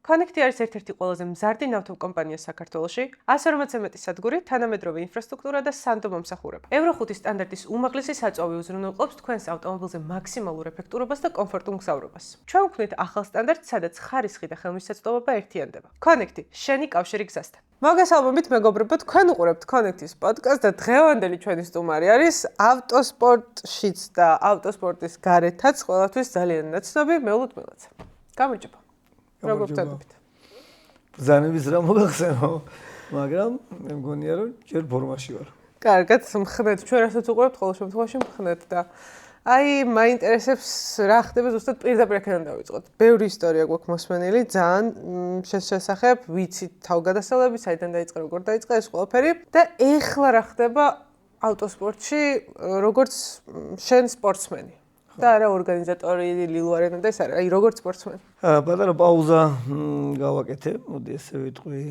Connect არის ერთ-ერთი ყველაზე მზარდი ნავთობ კომპანია საქართველოში, 140-ზე მეტი სადგური, თანამედროვე ინფრასტრუქტურა და სანდო მომსახურება. Euro 5 სტანდარტის უმაღლესი საწვავი უზრუნველყოფს თქვენს ავტომობილზე მაქსიმალურ ეფექტურობას და კომფორტულ მგზავრობას. ჩვენ ვქმნით ახალ სტანდარტს, სადაც ხარისხი და ხელმისაწვდომობა ერთიანდება. Connect, შენი კავშირი გზასთან. მოგესალმებით მეგობრებო, თქვენ უყურებთ Connect-ის პოდკასტს და დღევანდელი ჩვენი სტუმარი არის ავტოსპორტშიც და ავტოსპორტის გარეთაც ყველაფრის ძალიან ნაცნობი მეულუთ მილაცა. გამარჯობა. როგორ ვთქვით? ბრძანების რა მოგახსენო, მაგრამ მე მგონია რომ ჯერ ფორმაში ვარ. კარგად, მხნეთ, ჩვენ რასაც უყურებთ, ყოველ შემთხვევაში მხნეთ და აი, მაინტერესებს რა ხდება ზუსტად პირდაპირ აქედან დავიწყოთ. ბევრი ისტორია გვაქვს მოსმენილი, ძალიან შესახებ, ვიცით თავგადასავლები, საიდან დაიწყე, როგორ დაიწყე ეს ყველაფერი და ეხლა რა ხდება ავტოსპორტში, როგორც შენ სპორტსმენი. და არა ორგანიზატორი, ლილვარენ და ეს არა, აი როგორც სპორტსმენი. პატარა პაუზა გავაკეთე, მოდი ესე ვიტყვი,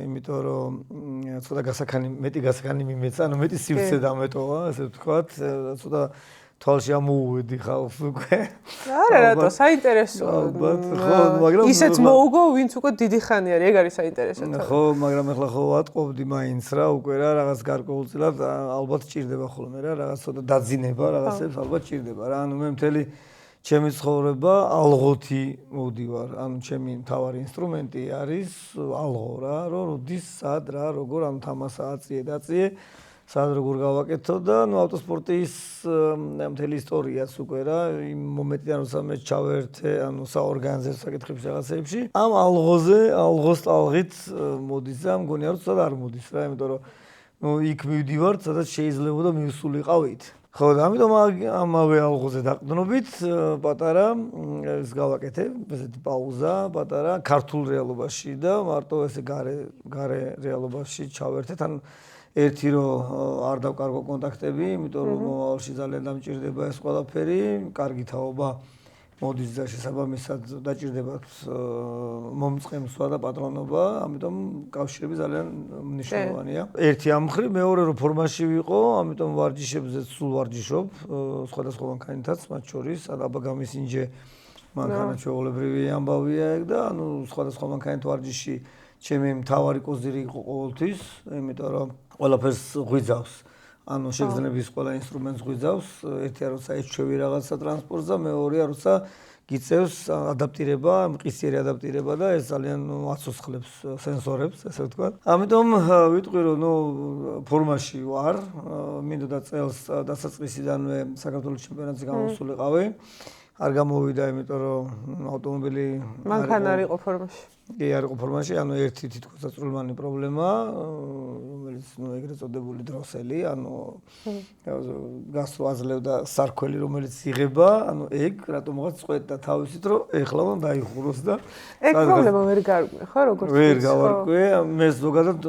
იმიტომ რომ ცოტა მეტი გასახანი მიმეცა, ანუ მეტი სივრცე დამეტოვა, ასე ვთქვათ, ცოტა თვალში ამოუვედი ხალხს უკვე. არა, რატო, საინტერესოა. ალბათ, ხო, მაგრამ ისეც მოუგო, ვინც უკვე დიდი ხანი არის, ეგ არის საინტერესო. ხო, მაგრამ ახლა ხო ვატყობდი მაინც რა, უკვე რა რაღაც გარკვეულწილად ალბათ ჭირდება ხოლმე რა, რაღაც ცოტა დაძინება, რაღაცებს ალბათ ჭირდება რა. ანუ მე მთელი ჩემი ცხოვრება ალღოთი მოვდივარ. ანუ ჩემი მთავარი ინსტრუმენტი არის ალღო რა, რომ როდის, სად რა, როგორ ამ თამასა აწიე დაწიე. სად როგორ გავაკეთო და ნუ ავტოსპორტის მთელი ისტორიაც უკვე რა იმ მომენტიდან როცა მე ჩავერთე ანუ საორგანიზაციო საკითხებში რაღაცებში ამ ალღოს ტალღით მოდის და მგონია რომ ცოტა არ მოდის რა იმიტომ რომ ნუ იქ მივდივარ სადაც შეიძლება და მივსულიყავით ხო და ამიტომ ამავე ალღოზე დაყრდნობით პატარა ეს გავაკეთე ესეთი პაუზა პატარა ქართულ რეალობაში და მარტო ესე გარე რეალობაში ჩავერთეთ ან ერთი რომ არ დავკარგო კონტაქტები, იმიტომ რომ მომავალში ძალიან დამჭირდება ეს ყველაფერი, კარგი თაობა მოდის და შესაბამისად დაჭირდებათ მომწყემსვა და პატრონობა, ამიტომ კავშირები ძალიან მნიშვნელოვანია. ერთი ამ მხრივ, მეორე რომ ფორმაში ვიყო, ამიტომ ვარჯიშებზე სულ ვარჯიშობ, სხვადასხვა მანქანითაც, მათ შორის, აბა გამისინჯე მანქანა ჩვეულებრივი ამბავია ეგ და ანუ სხვადასხვა მანქანით ვარჯიში ჩემი მთავარი კოზირი იყო ყოველთვის, იმიტომ რომ ყველაფერს ღვიძავს. ანუ შეგრძნების ყველა ინსტრუმენტს ღვიძავს. ერთია როცა ეჩვევი რაღაცა ტრანსპორტზე, მეორეა როცა გიწევს ადაპტირება, მყისიერი ადაპტირება და ეს ძალიან აცოცხლებს სენსორებს, ესე ვთქვათ. ამიტომ ვიტყვი რომ ფორმაში ვარ. მინდოდა წელს დასაწყისიდანვე საქართველოს ჩემპიონატზე გამოსულიყავი. არ გამოვიდა, იმიტომ რომ ავტომობილი მანქანა არ იყო ფორმაში. კი, არ იყო ფორმაში, ანუ ერთი თითქოს წაწვრილმანი პრობლემა, რომელიც ეგრეთ წოდებული დროსელი, ანუ გასწრო აძლევდა სარქველი, რომელიც იღება, ანუ ეგ რატომღაც წყვეტდა თავისით, რომ ეხლა უნდა დაიხუროს და ეგ პრობლემა ვერ გარკვე, ხო, როგორც ვერ გავარკვე, მე ზოგადად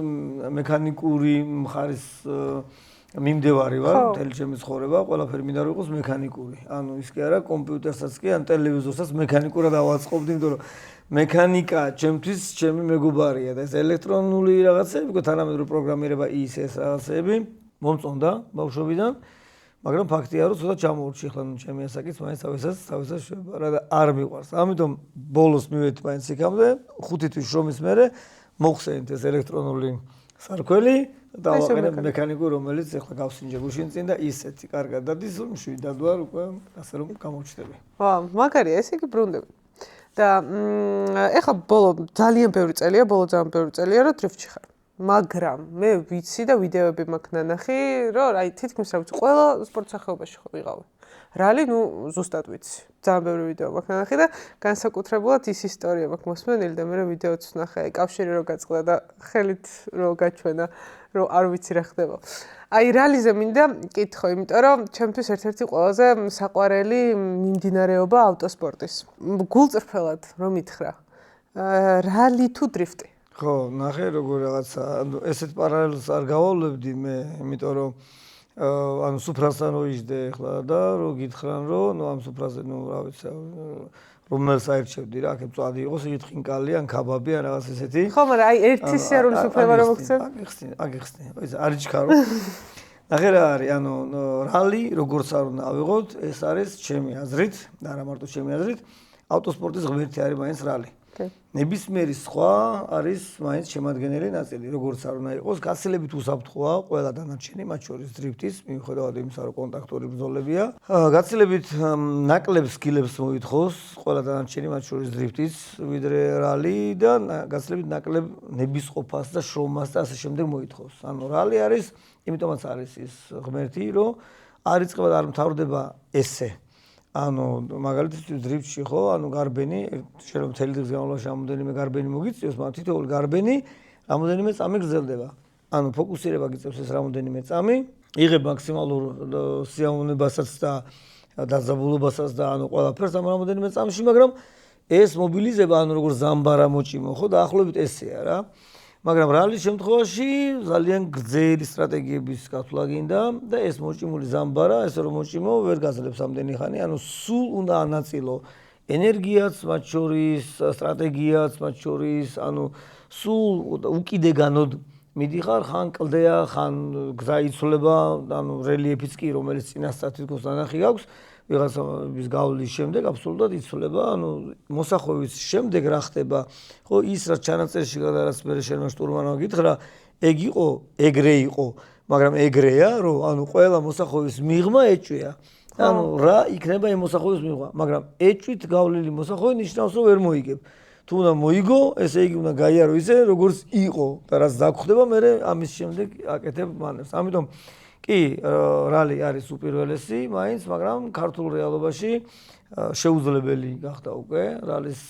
მექანიკური მხარის მიმდევარი ვარ, მთელი ჩემი ცხოვრება, ყველაფერი მინდა რომ იყოს მექანიკური. ანუ ის კი არა, კომპიუტერსაც კი, ან ტელევიზორსაც მექანიკურად ავაწყობდი, იმიტომ რომ მექანიკა ჩემთვის ჩემი მეგობარია და ეს ელექტრონული რაღაცები, თანამედროვე პროგრამირება ის რაღაცები მომწონდა ბავშვობიდან, მაგრამ ფაქტია რომ ცოტა ჩამოურჩი ახლა ჩემი ასაკიც მაინც თავისას შვება რა და არ მიყვარს. ამიტომ ბოლოს მივედი მაინც იქამდე, 5 თვის შრომის მერე მოხსენით ეს ელექტრონული სარქველი და ვაყენებ მექანიკურ, რომელიც ახლა გავსინჯე გუშინ წინ და ისეთი კარგად დადის, რომ მშვიდად ვარ უკვე, ასე რომ გამოვჩნდები. ვა, მაგარია, ესე იგი ბრუნდები. და ეხლა ძალიან ბევრი წელია რომ დრიფტში ხარ. მაგრამ მე ვიცი და ვიდეოები მაქვს ნანახი, რომ აი თითქმის რა ვიცი, ყველა სპორტ სახეობაში ვიყავი. რალი, ზუსტად ვიცი. ძალიან ბევრი ვიდეო მაქვს ნანახი და განსაკუთრებულად ის ისტორია მაქვს მოსმენილი და მე ვიდეოც ვნახე, აი კავშირი რო გაწყდა და ხელით რო გაჩვენა, რომ არ ვიცი რა ხდება. აი რალიზე მინდა კითხო, იმიტომ რომ ჩემთვის ერთ-ერთი ყველაზე საყვარელი მიმდინარეობა ავტოსპორტის. გულწრფელად რომ ითხრა. რალი თუ დრიფტი? ხო, ნახე როგორ რაღაცა, ესეთ პარალელს არ გავავლებდი მე, იმიტომ რომ ანუ სუფრასთან რო იჯდე ახლა და რო გითხრან რომ ამ სუფრაზე რა ვიცი რომელს აირჩევდი რა, აქ მწვადი იყოს, იგით ხინკალი ან ქაბაბი ან რაღაც ესეთი. ხო, მაგრამ აი ერთი სიარულის უფლება რომ მოგცემ. აგიხსნი. ეს არ იჩქარო. ნახე რა არის, ანუ რალი როგორც არ უნდა ავიღოთ, ეს არის ჩემი აზრით, და არა მარტო ჩემი აზრით, ავტოსპორტის ღმერთი არის მაინც რალი. ნებისმიერი სხვა არის მაინც შემადგენელი ნაწილი, როგორც არ უნდა იყოს, გაცილებით უსაფრთხოა ყველა დანარჩენი, მათ შორის დრიფტის, მიუხედავად იმისა, რომ კონტაქტური ბრძოლებია. გაცილებით ნაკლებ სკილებს მოითხოვს ყველა დანარჩენი, მათ შორის დრიფტის, ვიდრე რალი და გაცილებით ნაკლებ ნებისყოფას და შრომას და ასე შემდეგ მოითხოვს. ანუ რალი არის, იმიტომაც არის ის ღმერთი, რომ არ იწყება და არ მთავრდება ესე. ანუ მაგალითად დრიფტში ხო, ანუ გარბენი, შეიძლება მთელი დღის განმავლობაში რამოდენიმე გარბენი მოგიწიოს, მაგრამ თითოეული გარბენი რამოდენიმე წამი გრძელდება. ანუ ფოკუსირება გიწევს ეს რამოდენიმე წამი, იღებ მაქსიმალურ სიამოვნებასაც და დაძაბულობასაც და ანუ ყველაფერს ამ რამოდენიმე წამში, მაგრამ ეს მობილიზება, ანუ როგორც ზამბარა მოჭიმო, ხო, დაახლოებით ესეა რა. მაგრამ რალის შემთხვევაში ძალიან გრძელი სტრატეგიების გათვლა გინდა და ეს მოჭიმული ზამბარა, ესე რომ მოჭიმო, ვერ გაძლებს ამდენი ხანი, ანუ სულ უნდა ანაწილო ენერგიაც, მათ შორის სტრატეგიაც, მათ შორის, ანუ სულ უკიდეგანოდ მიდიხარ, ხან კლდეა, ხან გზა იცვლება, ანუ რელიეფიც კი, რომელიც წინასწარ თითქოს ნანახი აქვს, ვიღაცის გავლის შემდეგ აბსოლუტურად იცვლება, ანუ მოსახვევის შემდეგ რა ხდება, ხო, ის რაც ჩანაწერში გადარაც მე შენმა შტურმანმა გითხრა, ეგ იყო, ეგრე იყო, მაგრამ ეგრეა, რომ ანუ ყველა მოსახვევის მიღმა ეჭვია. ანუ რა იქნება იმ მოსახვევის მიღმა, მაგრამ ეჭვით გავლილი მოსახვევი ნიშნავს, რომ ვერ მოიგებ. თუ უნდა მოიგო, ესე იგი უნდა გაიარო ისე, როგორც იყო და რაც დაგხვდება, მე ამის შემდეგ აკეთებ მანევს. ამიტომ კი, რალი არის უპირველესი, მაინც, მაგრამ ქართულ რეალობაში შეუძლებელი გახდა უკვე რალის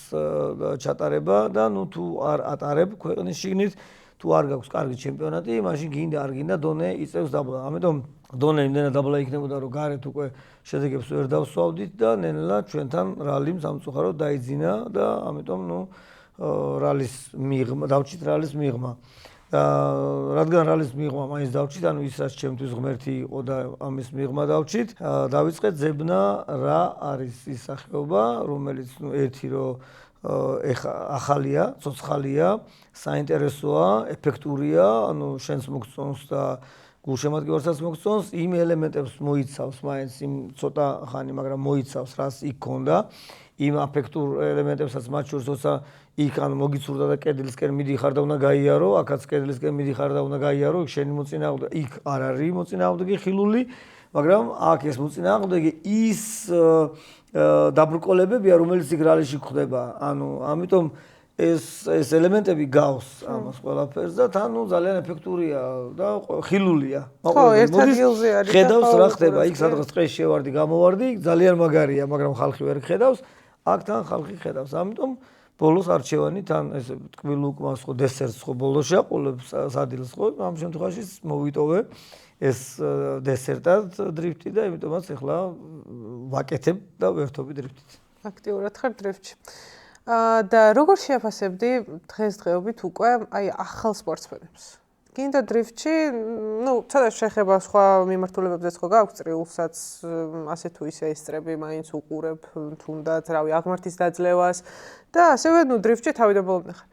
ჩატარება და ნუ თუ არ ატარებ ქვეყნის შიგნით, თუ არ გაქვს კარგი ჩემპიონატი, მაშინ გინდა არ გინდა დონე იწევს დაბლა. ამიტომ დონე იმდენად დაბლა იქნებოდა, რომ გარეთ უკვე შედეგებს ვერ დავსვავდით და ნელ-ნელა ჩვენთან რალიმ სამწუხაროდ დაიძინა და ამიტომ ნუ რალის მიღმა, დავჭით რალის მიღმა. რადგან რალის მიღმა მაინც დავჭით, ანუ ის რაც ჩემთვის ღმერთი იყო და ამის მიღმა დავჭით, დავიწყეთ ძებნა რა არის ის სახეობა, რომელიც ნუ ერთი რომ ეხა ახალია, ცოცხალია, საინტერესოა, ეფექტურია, ანუ შენს მოგწონს და გულშემატკივარსაც მოგწონს, იმ ელემენტებს მოიცავს მაინც იმ ცოტა ხანი, მაგრამ მოიცავს რაც იქ ქონდა, იმ აფექტურ ელემენტებსაც მათ შორის როცა იქ ან მოგიცურდა და კედლისკენ მიდიხარ და უნდა გაიარო, აქაც კედლისკენ მიდიხარ და უნდა გაიარო, შენი მოწინააღმდეგე იქ არ არის მოწინააღმდეგე ხილული, მაგრამ აქ ეს მოწინააღმდეგე ის დაბრკოლებებია, რომელიც იქ რალიში გვხდება. ანუ ამიტომ ეს ელემენტები გავს ამას ყველაფერს და თან ნუ ძალიან ეფექტურია და ხილულია. ხო, ერთ ადგილზე არის. ხედავს რა ხდება, იქ სადღაც ტყეში შევარდი, გამოვარდი, ძალიან მაგარია, მაგრამ ხალხი ვერ ხედავს, აქ თან ხალხი ხედავს. ამიტომ ბოლოს არჩევანი თან ესე ტკბილ უკმას ხო დესერტს ხო ბოლოს შეაყოლებს სადილს ხო, ამ შემთხვევაში მოვიტოვე ეს დესერტად დრიფტი და იმიტომაც ახლა ვაკეთებ და ვერთობი დრიფტით. აქტიურად ხარ დრიფტში. და როგორ შეაფასებდი დღესდღეობით უკვე აი ახალ სპორტსმენებს? გინდა დრიფტში, ნუ ცოტა შეხება სხვა მიმართულებებზეც ხო გაქვს წრიულსაც, ასე თუ ისე ესწრები, მაინც უყურებ თუნდაც, რავი, აღმართის დაძლევას და ასევე ნუ დრიფტში თავიდან ბოლომდე ხარ.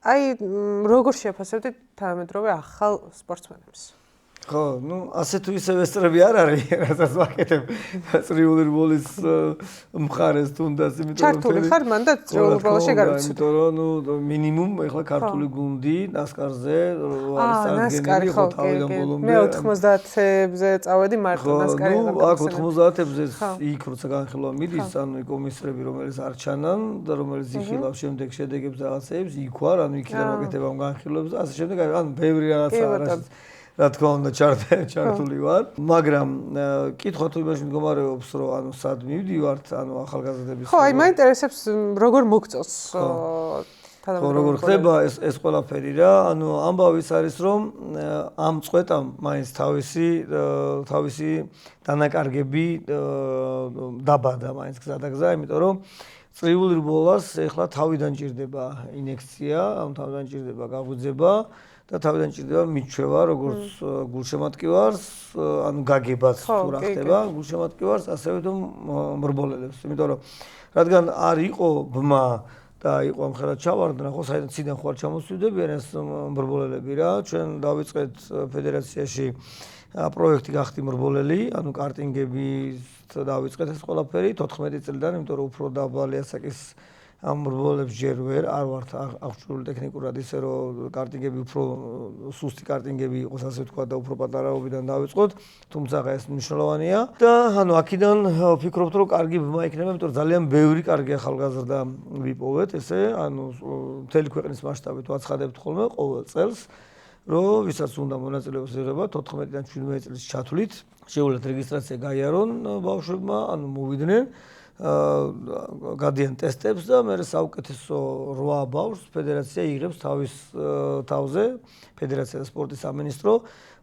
აი როგორ შეაფასებდი თანამედროვე ახალ სპორტსმენებს? ხო, ნუ ასე თუ ისე ესწრები არ არის, რასაც ვაკეთებ წრიული რბოლის მხარეს თუნდაც, იმიტომ რომ ჩართული ხარ მან და წრიულ რბოლაში გარუცე. იმიტომ რომ ნუ მინიმუმ ეხლა ქართული გუნდი ნასკარზე არის წარდგენილი ხო თავიდან ბოლომდე. მე 90-ებზე წავედი მარტო ნასკარი და აქ 90-ებზე იქ როცა განხილვა მიდის, ანუ კომისრები რომელიც არ ჩანან და რომელიც იხილავს შემდეგ შედეგებს რაღაცეებს, იქ ვარ, ანუ იქიდან ვაკეთებ ამ განხილვებს და ასე შემდეგ, ანუ ბევრი რაღაცა არის. რა თქმა უნდა ჩართული ვარ, მაგრამ კითხვა თუ იმაში მდგომარეობს, რომ ანუ სად მივდივართ, ანუ ახალგაზრდების ხო, აი მაინტერესებს როგორ მოგწონს ხო, როგორ ხდება ეს ყველაფერი რა, ანუ ამბავის არის, რომ ამ წვეტამ მაინც თავისი დანაკარგები დაბადა მაინც გზადაგზა, იმიტომ რომ წრიული რბოლას ეხლა თავიდან ჭირდება ინექცია, ამ თავიდან ჭირდება გაღვიძება და თავიდან ჭირდება მიჩვევა როგორც გულშემატკივარს, ანუ გაგებაც თუ რა ხდება გულშემატკივარს, ასევე თუ მრბოლელებს, იმიტომ რომ რადგან არ იყო ბმა და იყო ამხელად ჩავარდნა, ხო, საერთოდ ციდან ხوار ჩამოსვიდებიან ეს მრბოლელები რა, ჩვენ დავიწყეთ ფედერაციაში პროექტი გახდი მრბოლელი, ანუ კარტინგები დავიწყეთ ეს ყველაფერი 14 წლიდან, იმიტომ რომ უფრო დაბალი ასაკის ამ რბოლებს ჯერ ვერ არ ვართ აღჭურვილი ტექნიკურად ისე რომ კარტინგები უფრო სუსტი კარტინგები იყოს ასე ვთქვა და უფრო პატარაობიდან დავიწყოთ, თუმცა ეს მნიშვნელოვანია და ანუ აქედან ვფიქრობთ რომ კარგი ბმა იქნება, იმიტომ რომ ძალიან ბევრი კარგი ახალგაზრდა ვიპოვეთ, ესე ანუ მთელი ქვეყნის მასშტაბით ვაცხადებთ ხოლმე ყოველ წელს, რომ ვისაც უნდა მონაწილეობას იღება 14-დან 17 წლის ჩათვლით, შეუძლიათ რეგისტრაცია გაიარონ ბავშვებმა, ანუ მოვიდნენ გადიან ტესტებს და მე საუკეთესო 8 ბავშვს ფედერაცია იღებს თავის თავზე, ფედერაცია და სპორტის სამინისტრო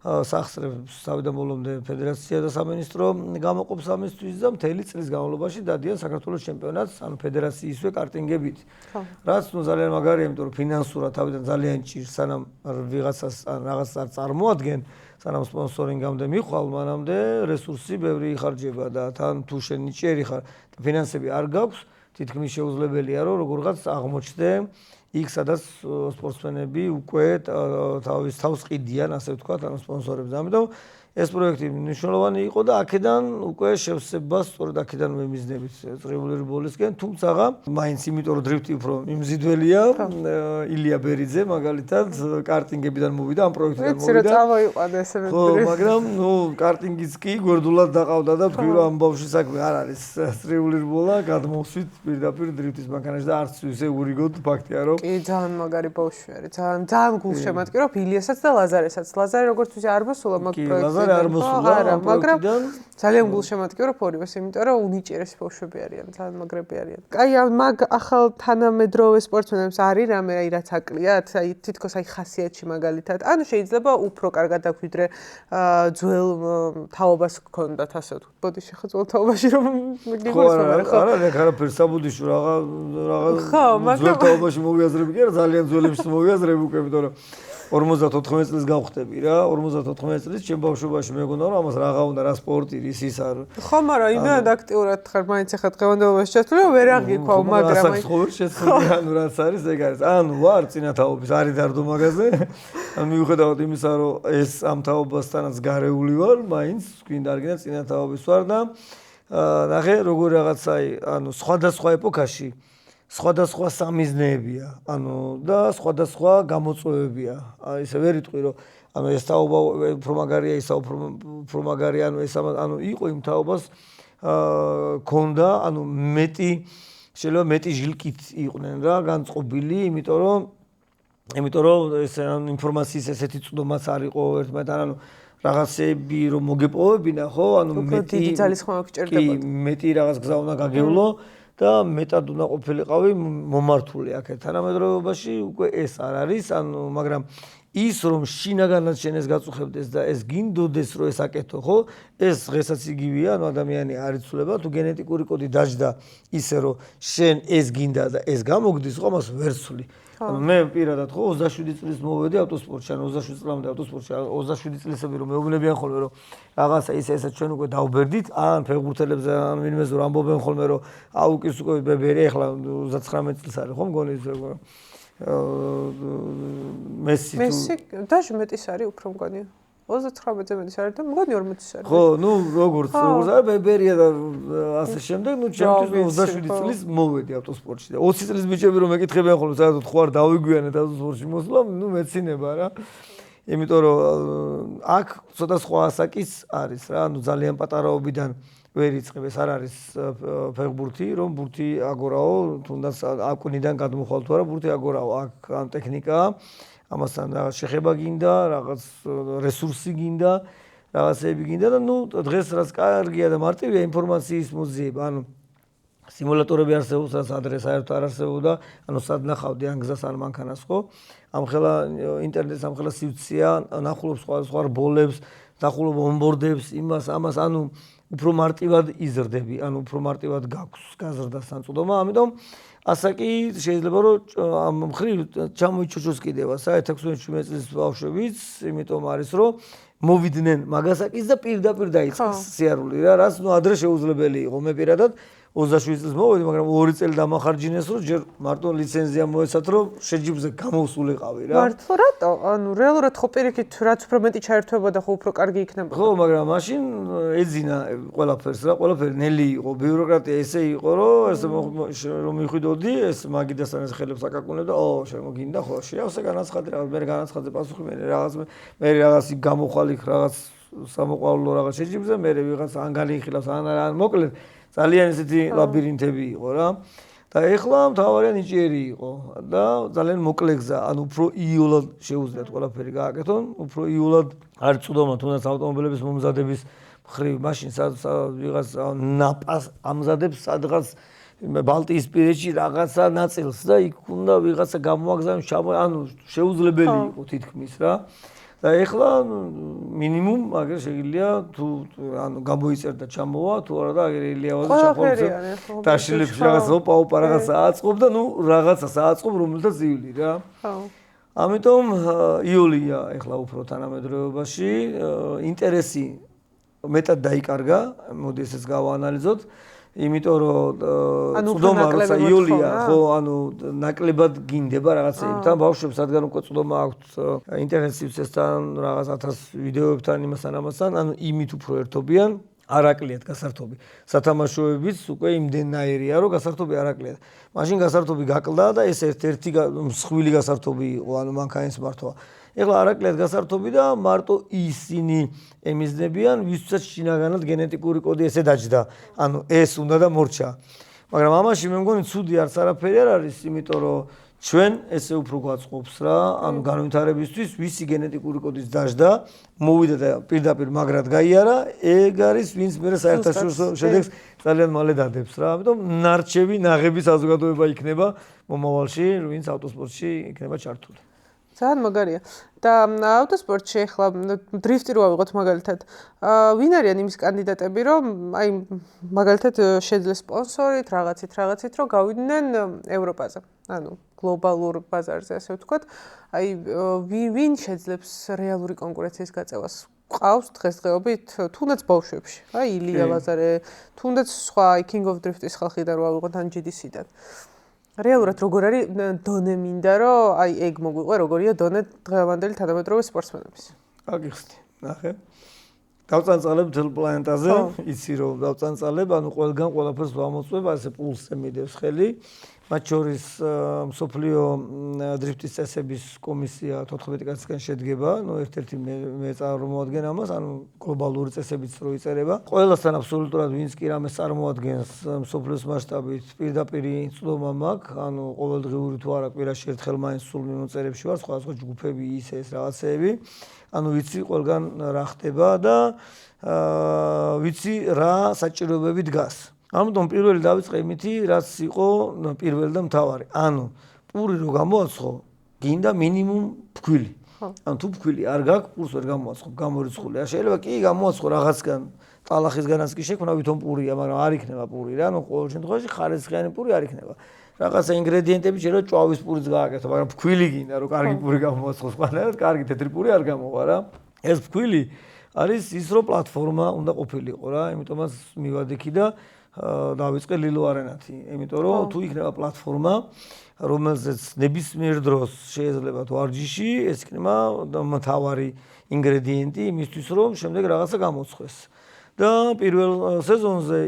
სახსრებს თავიდან ბოლომდე ფედერაცია და სამინისტრო გამოყოფს ამისთვის და მთელი წლის განმავლობაში დადიან საქართველოს ჩემპიონატს, ანუ ფედერაციისვე კარტინგებით. რაც ნუ ძალიან მაგარია, იმიტომ რომ ფინანსურად თავიდან ძალიან ჭირს, სანამ ვიღაცას ან რაღაცას არ წარმოადგენ, სანამ სპონსორინგამდე მიხვალ, მანამდე რესურსი ბევრი იხარჯება და თან თუ შენ ნიჭიერი ხარ, ფინანსები არ გაქვს, თითქმის შეუძლებელია რომ როგორღაც აღმოჩნდე იქ სადაც სპორტსმენები უკვე თავის თავს ყიდიან, ასე ვთქვათ, ანუ სპონსორებს. ამიტომ ეს პროექტი მნიშვნელოვანი იყო და აქედან უკვე შევსება სწორედ აქედან მემიზნებით წრიული რბოლისკენ, თუმცა მაინც იმიტომ რომ დრიფტი უფრო მიმზიდველია, ილია ბერიძე მაგალითად კარტინგებიდან მოვიდა, ამ პროექტიდან მოვიდა. ვიცი რომ წავოიყვანე ესე მე. ხო, მაგრამ ნუ კარტინგიც კი გვერდულად დაყავდა და თქვი რომ ამ ბავშვის საქმე არ არის წრიული რბოლა, გადმოვსვით პირდაპირ დრიფტის მანქანაში და არც ისე ურიგოდ ფაქტია რომ კი ძალიან მაგარი ბავშვი არის, ძალიან გულშემატკივრობ ილიასაც და ლაზარესაც. ლაზარე როგორც ვიცი არ მოსულა მაგ პროექტში. არ მოსულა, მაგრამ ძალიან გულშემატკივრობ ორივეს, იმიტომ რომ უნიჭიერესი ბავშვები არიან, ძალიან მაგრები არიან. აი მაგ ახალ თანამედროვე სპორტსმენებს არის რამე რაც აკლიათ, აი თითქოს აი ხასიათში მაგალითად. ანუ შეიძლება უფრო კარგად აქვიდრე ძველ თაობას გქონდათ, ასე ვთქვათ. ბოდიში ხო ძველ თაობაში რომ მიგიგოს ხო? არა, არაფერს საბუდიში რაღაც ძველ თაობაში მოვიაზრები კი არა, ძალიან ძველებში მოვიაზრები უკვე, იმიტომ რომ 54 წლის გავხდები რა, 54 წლის ჩემ ბავშვობაში მეგონა რომ ამას რაღა უნდა, რა სპორტი, რის არ. ხო, მაგრამ იმენად აქტიურად ხარ, მაინც ახლა დღევანდელობაში ჩათვლი, რომ ვერ აღიქვავ, მაგრამ აი ხო შეცდომი ანუ რაც არის ეგ არის. ანუ ვარ წინათაობის არის დარდო მაგაზე. ანუ მიუხედავად იმისა, რომ ეს ამ თაობასთანაც გარეული ვარ, მაინც გვინდა არგინა წინათაობის ვარ და ნახე როგორ რაღაცაი, ანუ სხვადასხვა ეპოქაში სხვადასხვა სამიზნეებია, ანუ და სხვადასხვა გამოწვევებია. ისე ვერ იტყვი რომ ანუ ეს თაობა უფრო მაგარია, ისა უფრო მაგარია, ანუ ეს ანუ იყო იმ თაობას ქონდა, ანუ შეიძლება მეტი ჟილკით იყვნენ რა, განწყობილი, იმიტომ რომ ეს ინფორმაციის ესეთი წვდომაც არ იყო ერთმანეთთან, ანუ რაღაცები რომ მოგეპოვებინა, ხო, ანუ მეტი ძალისხმევა გჭირდებოდა. კი, მეტი რაღაც გზა უნდა გაგევლო. და მეტად უნდა ყოფილიყავი მომართული აქეთ თანამედროვეობაში უკვე ეს არ არის, ანუ მაგრამ ის რომ შინაგანად შენ ეს გაწუხებდეს და ეს გინდოდეს რომ ეს აკეთო, ხო? ეს დღესაც იგივეა, ანუ ადამიანი არ იცვლება, თუ გენეტიკური კოდი დაждდა ისე რომ შენ ეს გინდა და ეს გამოგდის, ხო, მას ვერ ცვლი. მე პირადად ხო 27 წლის მოვედი ავტოსპორტში, ანუ 27 წლამდე ავტოსპორტში, 27 წლისები რომ მეუბნებიან ხოლმე რომ რაღაცა ისე ჩვენ უკვე დავბერდით, ან ფეხბურთელებზე ან ვინმეს რომ ამბობენ ხოლმე რომ აუკის უკვე ბებერი ახლა 39 წელს არის ხო მგონი მესი დაჟე მეტის არის უფრო მგონია 39-ზე მეტის არის და მგონი 40-ის არის. ხო, ნუ როგორც არის ბებერია და ასე შემდეგ, ნუ ჩემთვის 27 წლის მოვედი ავტოსპორტში და 20 წლის ბიჭები რომ მეკითხებიან ხოლმე საერთოდ ხო არ დავიგვიანეთ ავტოსპორტში მოსვლა, ნუ მეცინება რა. იმიტომ რომ აქ ცოტა სხვა ასაკიც არის რა, ანუ ძალიან პატარაობიდან ვერ იწყებ, ეს არ არის ფეხბურთი, რომ ბურთი აგორაო, თუნდაც აკუნიდან გადმოხვალ თუ არა, ბურთი აგორაო, აქ ამ ტექნიკაა. ამასთან რაღაც შეხება გინდა, რაღაც რესურსი გინდა, რაღაცები გინდა და ნუ დღეს რაც კარგია და მარტივია ინფორმაციის მოძიება, ანუ სიმულატორები არსებობს, რაც ადრე საერთოდ არ არსებობდა, ანუ სად ნახავდი ან გზას ან მანქანას, ხო? ამხელა ინტერნეტს ამხელა სივრცეა, ნახულობ სხვა რბოლებს, ნახულობ ონბორდებს, იმას, ამას, ანუ უფრო მარტივად იზრდები, ანუ უფრო მარტივად გაქვს გაზრდა საწოდომა, ამიტომ ასაკი შეიძლება რომ ამ მხრივ ჩამოიჩოჩოს კიდევა საერთოდ 16-17 წლის ბავშვებიც, იმიტომ არის რომ მოვიდნენ მაგასაკის და პირდაპირ დაიწყეს სიარული რა, რაც ნუ ადრე შეუძლებელი იყო. მე პირადად 27 წელს მოვედი, მაგრამ 2 წელი დამახარჯინეს, რომ ჯერ მარტო ლიცენზია მოეცათ, რომ შეჯიბზე გამოსულიყავი რა. მართლა რატო? ანუ რეალურად ხო პირიქით რაც უფრო მეტი ჩაერთვება და ხო უფრო კარგი იქნება. ხო, მაგრამ მაშინ ეძინა ყველაფერს რა, ყველაფერი ნელი იყო, ბიუროკრატია ესე იყო, რომ ესე რომ მიხვიდოდი, ეს მაგიდასთან ეს ხელებს აკაკუნებდა, შემოგინდა ხო, შეავსე განაცხადი რაღაც, მე განაცხადე პასუხი, მე რაღაც გამოხვალ იქ რაღაც სამოყვარულო რაღაც შეჯიბზე, მე ვიღაც ანგალი იხილავს, ან მოკლედ ძალიან ესეთი ლაბირინთები იყო რა. და ეხლა მთავარია ნიჭიერი იყო და ძალიან მოკლე გზა, ანუ უფრო იოლად შეუძლიათ ყველაფერი გააკეთონ, უფრო იოლად არ წვდომა თუნდაც ავტომობილების მომზადების მხრივ, მაშინ ვიღაც ნაპას ამზადებს სადღაც ბალტიისპირეთში რაღაცა ნაწილს და იქ უნდა ვიღაცა გამოაგზავნოს, ანუ შეუძლებელი იყო თითქმის რა. და ეხლა მინიმუმ აგერ შეიძლება თუ ანუ გამოიწერდა ჩამოვა თუ არა და აგერ ელიავაზე ჩახვალ დაშილებს რაღაც ოპა რაღაცა აწყობ და ნუ რაღაცას აწყობ რომელთაც ივლი რა. ხო. ამიტომ იოლია ეხლა უფრო თანამედროვეობაში ინტერესი მეტად დაიკარგა, მოდი ესეც გავაანალიზოთ. იმიტომ რომ წვდომა როცა იოლია ხო ანუ ნაკლებად გინდება რაღაცეებთან ბავშვებს რადგან უკვე წვდომა აქვთ ინტერნეტ სივრცესთან რაღაც 1000 ვიდეოებთან იმასთან ამასთან ანუ იმით უფრო ერთობიან არ აკლიათ გასართობი სათამაშოებიც უკვე იმდენნაირია რომ გასართობი არ აკლიათ მაშინ გასართობი გაკლდა და ეს ერთ-ერთი მსხვილი გასართობი იყო ანუ მანქანის მართვა ეხლა არ აკლიათ გასართობი და მარტო ისინი ემიზნებიან ვისაც შინაგანად გენეტიკური კოდი ესე დაჯდა ანუ ეს უნდა და მორჩა მაგრამ ამაში მე მგონი ცუდი არც არაფერი არ არის იმიტომ რომ ჩვენ ესე უფრო გვაწყობს რა ანუ განვითარებისთვის ვისი გენეტიკური კოდის დაჯდა მოვიდა და პირდაპირ მაგრად გაიარა ეგ არის ვინც მე საერთაშორისო შედეგს ძალიან მალე დადებს რა ამიტომ ნარჩევი ნაღები საზოგადოება იქნება მომავალში ვინც ავტოსპორტში იქნება ჩართული ძალიან მაგარია და ავტოსპორტში ახლა დრიფტი რო ავიღოთ მაგალითად ვინ არიან იმის კანდიდატები რომ აი მაგალითად შეძლეს სპონსორით რაღაცით რომ გავიდნენ ევროპაზე ანუ გლობალურ ბაზარზე ასე ვთქვათ აი ვინ შეძლებს რეალური კონკურენციის გაწევას ყავს დღესდღეობით თუნდაც ბავშვებში აი ილია ბაზარე თუნდაც სხვა King of Drift-ის ხალხიდან რო ავიღოთ ან GDC-დან რეალურად როგორ არის დონე მინდა რომ აი ეგ მოგვიყვე როგორია დონე დღევანდელი თანამედროვე სპორტსმენების. აგიხსნი, ნახე. დავწანწალებ მთელ პლანეტაზე, იცი რომ დავწანწალებ, ანუ ყველგან ყველაფერს ვამოწმებ, ასე პულსზე მიდევს ხელი. მათ შორის მსოფლიო დრიფტის წესების კომისია 14 კაცისგან შედგება, ნუ ერთ-ერთი მე წარმოადგენ ამას, ანუ გლობალური წესებიც რო იწერება. ყველასთან აბსოლუტურად ვინც კი რამეს წარმოადგენს მსოფლიოს მასშტაბით, პირდაპირ წვდომა მაქვს, ანუ ყოველდღიური თუ არა კვირაში ერთხელ მაინც სულ მიმოწერებში ვარ, სხვადასხვა ჯგუფები ისე ეს რაღაცეები. ანუ ვიცი ყველგან რა ხდება და ვიცი რა საჭიროებები დგას. ამიტომ პირველი დავიწყე იმითი, რაც იყო პირველი და მთავარი. ანუ პური რო გამოაცხო, გინდა მინიმუმ ფქვილი. ანუ თუ ფქვილი არ გაქვს, პურს ვერ გამოაცხობ, გამორიცხული. შეიძლება კი გამოაცხო რაღაცგან, ტალახისგანაც კი შექმნა ვითომ პურია, მაგრამ არ იქნება პური რა. ანუ ყოველ შემთხვევაში ხარისხიანი პური არ იქნება. რაღაცა ინგრედიენტები შეიძლება ჭვავის პურიც გააკეთო, მაგრამ ფქვილი გინდა რომ კარგი პური გამოაცხოს, ყველანაირად კარგი თეთრი პური არ გამოვა რა. ეს ფქვილი არის ის რომ პლატფორმა უნდა ყოფილიყო რა, იმიტომაც მივადიქი და დავიწყე ლილო არენათი, იმიტომ რომ თუ იქნება პლატფორმა, რომელზეც ნებისმიერ დროს შეიძლება თუ ვარჯიში, ეს იქნება მთავარი ინგრედიენტი იმისთვის, რომ შემდეგ რაღაცა გამოცხეს. და პირველ სეზონზე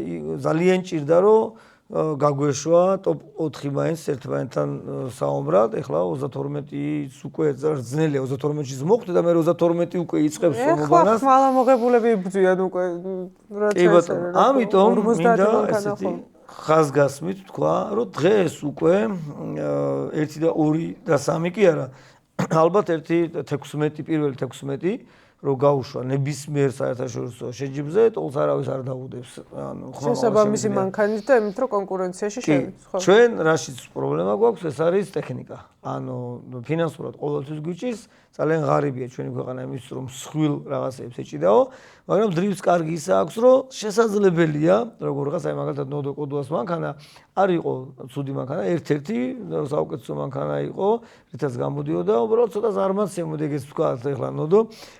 ძალიან ჭირდა რომ გაგვეშვა ტოპ 4 მაინც ერთმანეთთან საუბრად. ეხლა 32-ის უკვე ძნელია 32-ში მოხვდი და მე 32 უკვე იწყებს მომბანას. ეხლა ხმალა მოღებულები იბრძვიან უკვე რაც ეს. ამიტომ მინდა ესეთი ხაზგასმით თქვა, რომ დღეს უკვე 1 და 2 და 3 კი არა. ალბათ 16 პირველი 16 რო გაუშვა ნებისმიერ საერთაშორისო შეჯიბზე, ტოლს არავის არ დაუდევს. ანუ შესაბამისი მანქანით და იმით რომ კონკურენციაში შევიდეთ, ხო? ჩვენ რაშიც პრობლემა გვაქვს, ეს არის ტექნიკა. ანუ ფინანსურად ყოველთვის გვიჭირს, ძალიან ღარიბია ჩვენი ქვეყანა იმის რომ მსხვილ რაღაცებს ეჭიდაო, მაგრამ დრიფს კარგი ისა აქვს, რომ შესაძლებელია, როგორ რაღაც აი მაგალითად ნოდო კოდუას მანქანა არ იყო ცუდი მანქანა, ერთ-ერთი საუკეთესო მანქანა იყო, რითაც გამოდიოდა, უბრალოდ ცოტა ზარმაცია მოდეგეს თქვა, ეხლა ნოდო,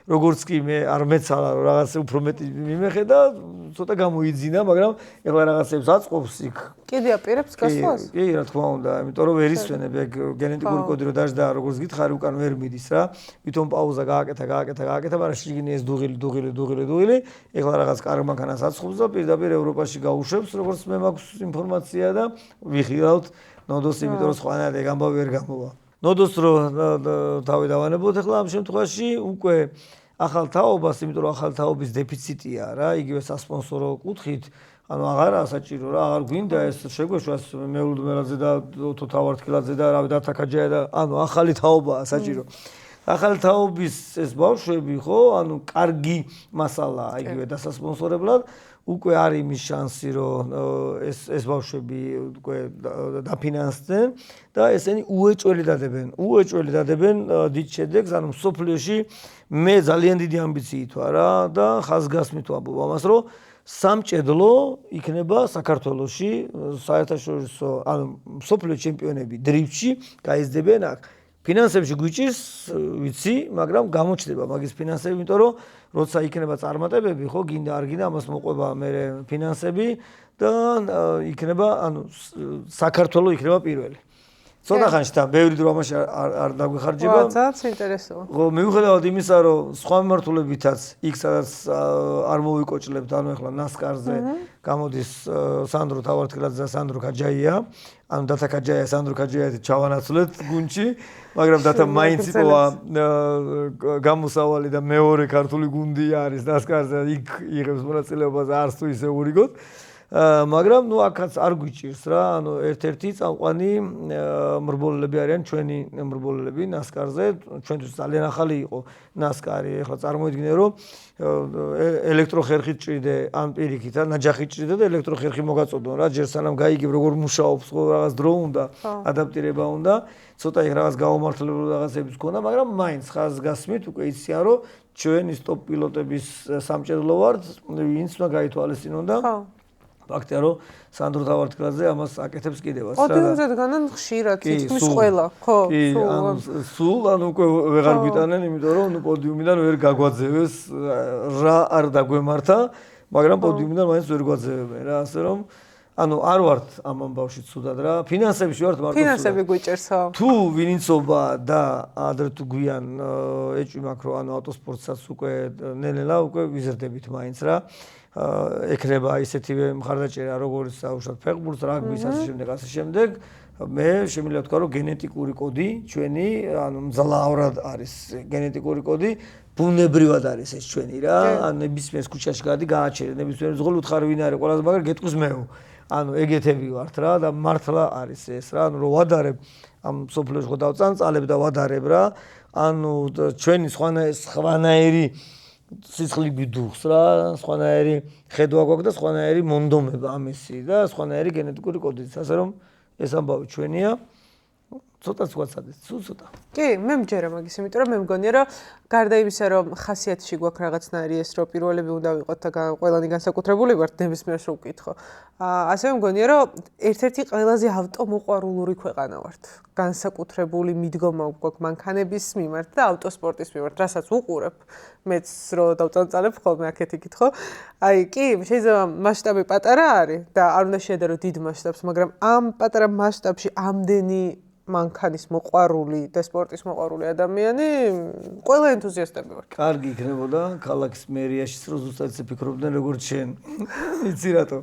როგორც კი მე არ მეცალა რომ რაღაც უფრო მეტი მიმეხედა, ცოტა გამოიძინა, მაგრამ ეხლა რაღაცებს აწყობს იქ. კიდე აპირებს გასვლას? კი, რა თქმა უნდა, იმიტომ რომ ვერ ისვენებ ეგ გენეტიკური კოდი რო დაждდა, როგორც გითხარი, უკან ვერ მიდის რა. თვითონ პაუზა გააკეთა, მაგრამ შიგნი ეს დუღილი. ეხლა რაღაც კარგ მანქანას აწყობს და პირდაპირ ევროპაში გაუშვებს, როგორც მე მაქვს ინფორმაცია და ვიხილავთ ნოდოს, იმიტომ რომ სხვანაირად ეგ ამბავი ვერ გამოვა. ნოდოს რო თავი დავანებოთ, ეხლა ამ შემთხვევაში უკვე ახალ თაობას, იმიტომ რომ ახალ თაობის დეფიციტია რა, იგივე სასპონსორო კუთხით, ანუ აღარა საჭირო რა, აღარ გვინდა ეს შეგვეშვას მეულდმელაძე და ოთო თავართკილაძე და რავი დათაკაჯაია და ანუ ახალი თაობაა საჭირო. ახალი თაობის ეს ბავშვები ხო, ანუ კარგი მასალაა იგივე დასასპონსორებლად, უკვე არის იმის შანსი, რომ ეს ბავშვები უკვე დაფინანსდნენ და ესენი უეჭველი დადებენ დიდ შედეგს, ანუ მსოფლიოში მე ძალიან დიდი ამბიციით ვარ რა და ხაზგასმით ვამბობ ამას, რომ სამჭედლო იქნება საქართველოში საერთაშორისო, ანუ მსოფლიო ჩემპიონები დრიფტში გაიზრდებიან აქ. ფინანსებში გვიჭირს, ვიცი, მაგრამ გამოჩნდება მაგის ფინანსები, იმიტომ რომ როცა იქნება წარმატებები, ხო, გინდა არ გინდა, ამას მოყვება მე ფინანსები და იქნება, ანუ საქართველო იქნება პირველი. ცოტა ხანში და ბევრი დრო ამაში არ დაგვიხარჯება. ძალიან საინტერესოა. ხო, მიუხედავად იმისა, რომ სხვა მიმართულებითაც იქ სადაც არ მოვიკოჭლებთ, ანუ ეხლა ნასკარზე გამოდის სანდრო თავართკილაძე და სანდრო კაჯაია, ანუ დათა კაჯაია, სანდრო კაჯაიათი ჩავანაცვლეთ გუნდში, მაგრამ დათა მაინც იპოვა გამოსავალი და მეორე ქართული გუნდი არის ნასკარზე, იქ იღებს მონაწილეობას არც თუ ისე ურიგოთ. მაგრამ ნუ აქაც არ გვიჭირს რა, ანუ ერთ-ერთი წამყვანი მრბოლელები არიან ჩვენი მრბოლელები ნასკარზე, ჩვენთვის ძალიან ახალი იყო ნასკარი, ეხლა წარმოიდგინე რომ ელექტროხერხი ჭრიდე ან პირიქით, ნაჯახი ჭრიდე და ელექტროხერხი მოგაწოდონ რა, ჯერ სანამ გაიგებ როგორ მუშაობს, ხო, რაღაც დრო უნდა, ადაპტირება უნდა, ცოტა იქ რაღაც გაუმართლებელი რაღაცებიც ქონდა, მაგრამ მაინც ხაზგასმით უკვე იციან რომ ჩვენი სტოპ პილოტების სამჭედლო ვართ, ვინც უნდა გაითვალისწინონ და ფაქტია რომ სანდრო თავართკილაძე ამას აკეთებს კიდევაც რა. პოდიუმზე დგანან ხშირად, თითქმის ყველა, ხო? სულ ანუ უკვე ვეღარ გვიტანენ, იმიტომ რომ ნუ პოდიუმიდან ვერ გაგვაძევეს, რა არ დაგვემართა, მაგრამ პოდიუმიდან მაინც ვერ გვაძევებენ რა, ასე რომ ანუ არ ვართ ამ ამბავში ცუდად რა. ფინანსებში ვართ მარტო. ფინანსები გვიჭერსო. თუ ვინიცობა და ადრე თუ გვიან ეჭვი მაქვს რომ ანუ ავტოსპორტსაც უკვე ნელ-ნელა უკვე ვიზრდებით მაინც რა. ეკრება ისეთივე მხარდაჭერა როგორც საუბრობთ ფეხბურთს, რაგბის ასე შემდეგ. მე შემიძლია ვთქვა რომ გენეტიკური კოდი ჩვენი ანუ მძლავრად არის გენეტიკური კოდი, ბუნებრივად არის ეს ჩვენი რა. ანუ ნებისმიერ ქუჩაში გადი გააჩერე, ნებისმიერ ზღოლ უთხარი ვინ არის ყველაზე მაგარი გეტყვის მეო. ანუ ეგეთები ვართ რა და მართლა არის ეს რა, ანუ რომ ვადარებ ამ სოფლიოში ხო დავწანწალებ და ვადარებ რა. ანუ ჩვენი სხვანაირი სიცხლი გვიდუხს რა, სხვანაირი ხედვა გვაქვს და სხვანაირი მონდომება ამისი და სხვანაირი გენეტიკური კოდიც, ასე რომ ეს ამბავი ჩვენია. ცოტაც გვაცადეთ, ცოტა. კი, მე მჯერა მაგის, იმიტომ რომ მე მგონია რომ გარდა იმისა რომ ხასიათში გვაქვს რაღაცნაირი ეს რომ პირველები უნდა ვიყოთ და ყველანი განსაკუთრებული ვართ ნებისმიერს რო ვკითხო. ასევე მგონია რომ ერთ-ერთი ყველაზე ავტომოყვარულური ქვეყანა ვართ. განსაკუთრებული მიდგომა გვაქვს მანქანების მიმართ და ავტოსპორტის მიმართ, რასაც ვუყურებ. მეც რო დავწანწალებ ხოლმე აქეთ-იქით ხო? აი, კი, შეიძლება მასშტაბი პატარა არის და არ უნდა შეედარო დიდ მასშტაბს, მაგრამ ამ პატარა მასშტაბში ამდენი მანქანის მოყვარული და სპორტის მოყვარული ადამიანი ყველა ენთუზიასტები ვართ. კარგი იქნებოდა ქალაქის მერიაში რო ზუსტად ისე ფიქრობდნენ როგორც შენ. იცი რატო?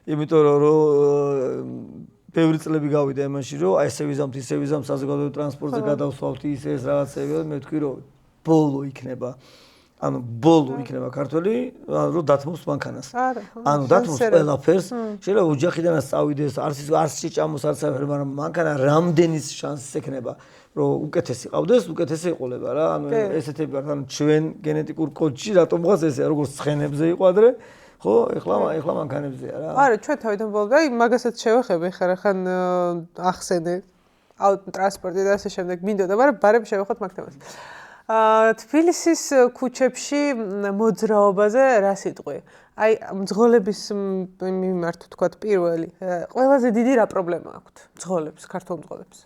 იმიტომ რომ ბევრი წლები გავიდა იმაში რომ აი ესე ვიზამთ საზოგადოებრივ ტრანსპორტზე გადავსვავთ ის რაღაცები და მე ვთქვი რომ ბოლო იქნება. ანუ ბოლო იქნება ქართველი, რომ დათმობს მანქანას. ანუ დათმობს ყველაფერს. შეიძლება ოჯახიდანაც წავიდეს, არც ჭამოს, არც აღარ, მაგრამ მანქანა რამდენის შანსს ექნება, რომ უკეთესი ყავდეს, უკეთესი ეყოლება რა. ანუ ესეთები ვართ, ანუ ჩვენ გენეტიკურ კოდში რატომღაც ესე, როგორც ცხენებზე იყო ადრე, ხო, ეხლა მანქანებზეა რა. არა, ჩვენ თავიდან ბოლომდე, აი მაგასაც შევეხები, ხან ახსენე. ტრანსპორტი და ასე შემდეგ მინდოდა, მაგრამ ბარემ შევეხოთ მაგ თემას. თბილისის ქუჩებში მოძრაობაზე რა სიტყვი? აი, მძღოლების მიმართ თქვათ პირველი, ყველაზე დიდი რა პრობლემა აქვთ მძღოლებს, ქართულ მძღოლებს?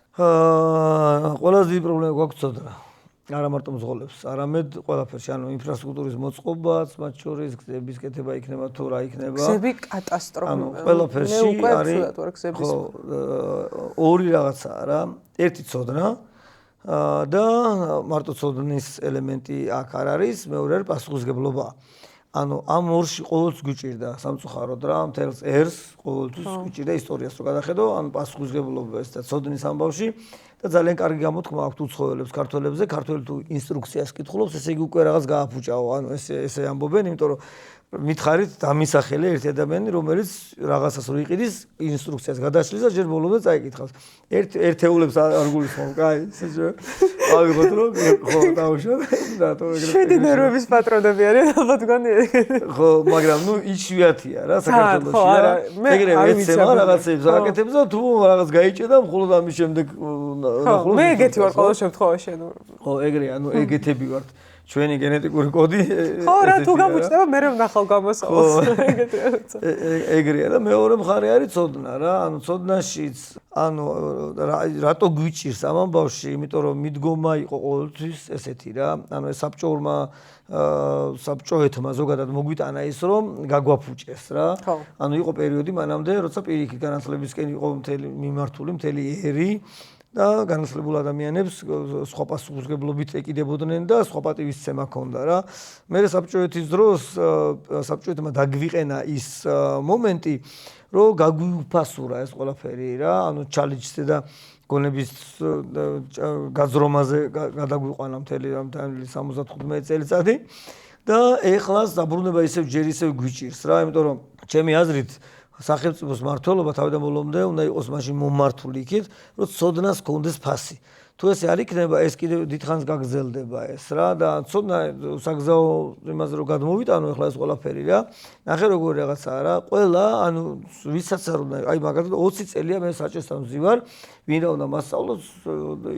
ყველაზე დიდი პრობლემა გვაქვს ცოდნა. არა მარტო მძღოლებს, არამედ ყველაფერში, ანუ ინფრასტრუქტურის მოწყობაც, მათ შორის გზების კეთება იქნება თუ რა იქნება. გზები კატასტროფა. ანუ ყველაფერში არის ორი რაღაცაა რა, ერთი ცოდნა და მარტო ცოდნის ელემენტი აქ არ არის, მეორე არის პასუხისმგებლობა. ანუ ამ ორში ყოველთვის გვიჭირდა სამწუხაროდ რა, მთელს ერს ყოველთვის გვიჭირდა ისტორიას რო გადახედო, ანუ პასუხისმგებლობას და ცოდნის ამბავში და ძალიან კარგი გამოთქმა აქვს უცხოელებს ქართველებზე, ქართველი თუ ინსტრუქციას კითხულობს, ესე იგი უკვე რაღაც გააფუჭაო, ანუ ესე ამბობენ, იმიტომ რომ მითხარით დამისახელე ერთი ადამიანი, რომელიც რაღაცას რო იყიდის, ინსტრუქციას გადაშლის და ჯერ ბოლომდე წაიკითხავს. ერთეულებს არ გულისხმობ, კაი, ესე ავიღოთ რომ ხო დავუშვათ და თო ეგრე. შვიდი ნერვების პატრონები არიან, ალბათ გონი. ხო, მაგრამ ნუ იშვიათია რა საქართველოში რა. ეგრე ეცემა რაღაცებს აკეთებს და თუ რაღაც გაიჭედა, მხოლოდ ამის შემდეგ ნახულობ. მე ეგეთი ვარ ყოველ შემთხვევაში, ანუ. ხო, ეგრე, ანუ ეგეთები ვართ. ჩვენი გენეტიკური კოდი ხო რა თუ გამოჩნდება მე ვნახავ გამოსავალს ეგეთი რაღაცა ეგრეა და მეორე მხარე არის ცოდნა რა ანუ ცოდნაშიც ანუ რატო გვიჭირს ამ ამბავში იმიტომ რომ მიდგომა იყო ყოველთვის ესეთი რა ანუ ეს საბჭოეთმა ზოგადად მოგვიტანა ის რომ გაგვაფუჭეს რა ანუ იყო პერიოდი მანამდე როცა პირიქით განათლებისკენ იყო მიმართული მთელი ერი და განათლებულ ადამიანებს სხვა პასუხისმგებლობით ეკიდებოდნენ და სხვა პატივისცემა ჰქონდა რა. მე საბჭოეთის დროს საბჭოეთმა დაგვიყენა ის მომენტი, რომ გაგვიფასურა ეს ყველაფერი რა, ანუ ჩალიჯზე და გონების გაძრომაზე გადაგვიყვანა მთელი 75 წელიწადი და ეხლა დაბრუნება ისევ ჯერ ისევ გვიჭირს რა, იმიტომ რომ ჩემი აზრით სახელმწიფოს მმართველობა თავიდან ბოლომდე უნდა იყოს მაშინ მომართული იქით, რომ ცოდნას გქონდეს ფასი. თუ ესე არ იქნება, ეს კიდევ დიდხანს გაგრძელდება ეს რა და ცოდნა საგზაო იმაზე რომ გადმოვიტანო ეხლა ეს ყველაფერი რა. ნახე როგორი რაღაცაა რა. ყველა, ანუ ვისაც არ უნდა, აი მაგალითად 20 წელია მე საჭესთან ვზივარ, ვინ რა უნდა მასწავლოს,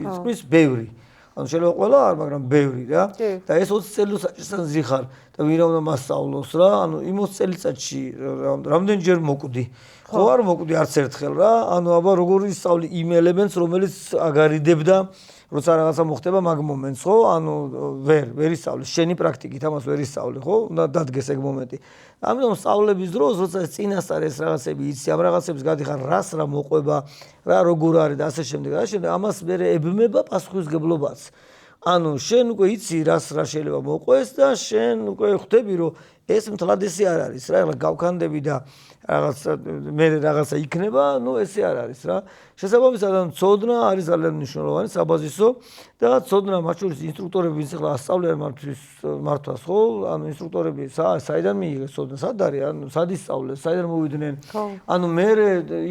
იწვის ბევრი. ანუ შეიძლება ყველა არ, მაგრამ ბევრი რა. და ეს 20 წელი საჭესთან ზიხარ და ვინ რა უნდა მასწავლოს რა, ანუ იმ 20 წელიწადში რამდენჯერ მოკვდი. ხო არ მოკვდი არც ერთხელ რა, ანუ აბა როგორ ისწავლი იმ ელემენტს, რომელიც აგარიდებდა, როცა რაღაცა მოხდება მაგ მომენტს, ხო? ანუ ვერ ისწავლი, შენი პრაქტიკით ამას ვერ ისწავლი, ხო? უნდა დადგეს ეგ მომენტი. ამიტომ სწავლების დროს, როცა წინასწარ ეს რაღაცები იცი, ამ რაღაცებს გადიხარ, რას რა მოყვება, რა როგორ არის და ასე შემდეგ, ამას მე ებმება პასუხისმგებლობაც. ანუ შენ უკვე იცი რას რა შეიძლება მოყვეს და შენ უკვე ხვდები რომ ეს მთლად ესე არ არის რა, ეხლა გავქანდები და რაღაცა მე რაღაცა იქნება, ნუ ესე არ არის რა. შესაბამისად ცოდნა არის ძალიან მნიშვნელოვანი საბაზისო და ცოდნა მათ შორის ინსტრუქტორები ვინც ახლა ასწავლიან მართვას ხო? ანუ ინსტრუქტორები საიდან მიიღეს ცოდნა, სად არის? ანუ სად ისწავლეს, საიდან მოვიდნენ? ანუ მე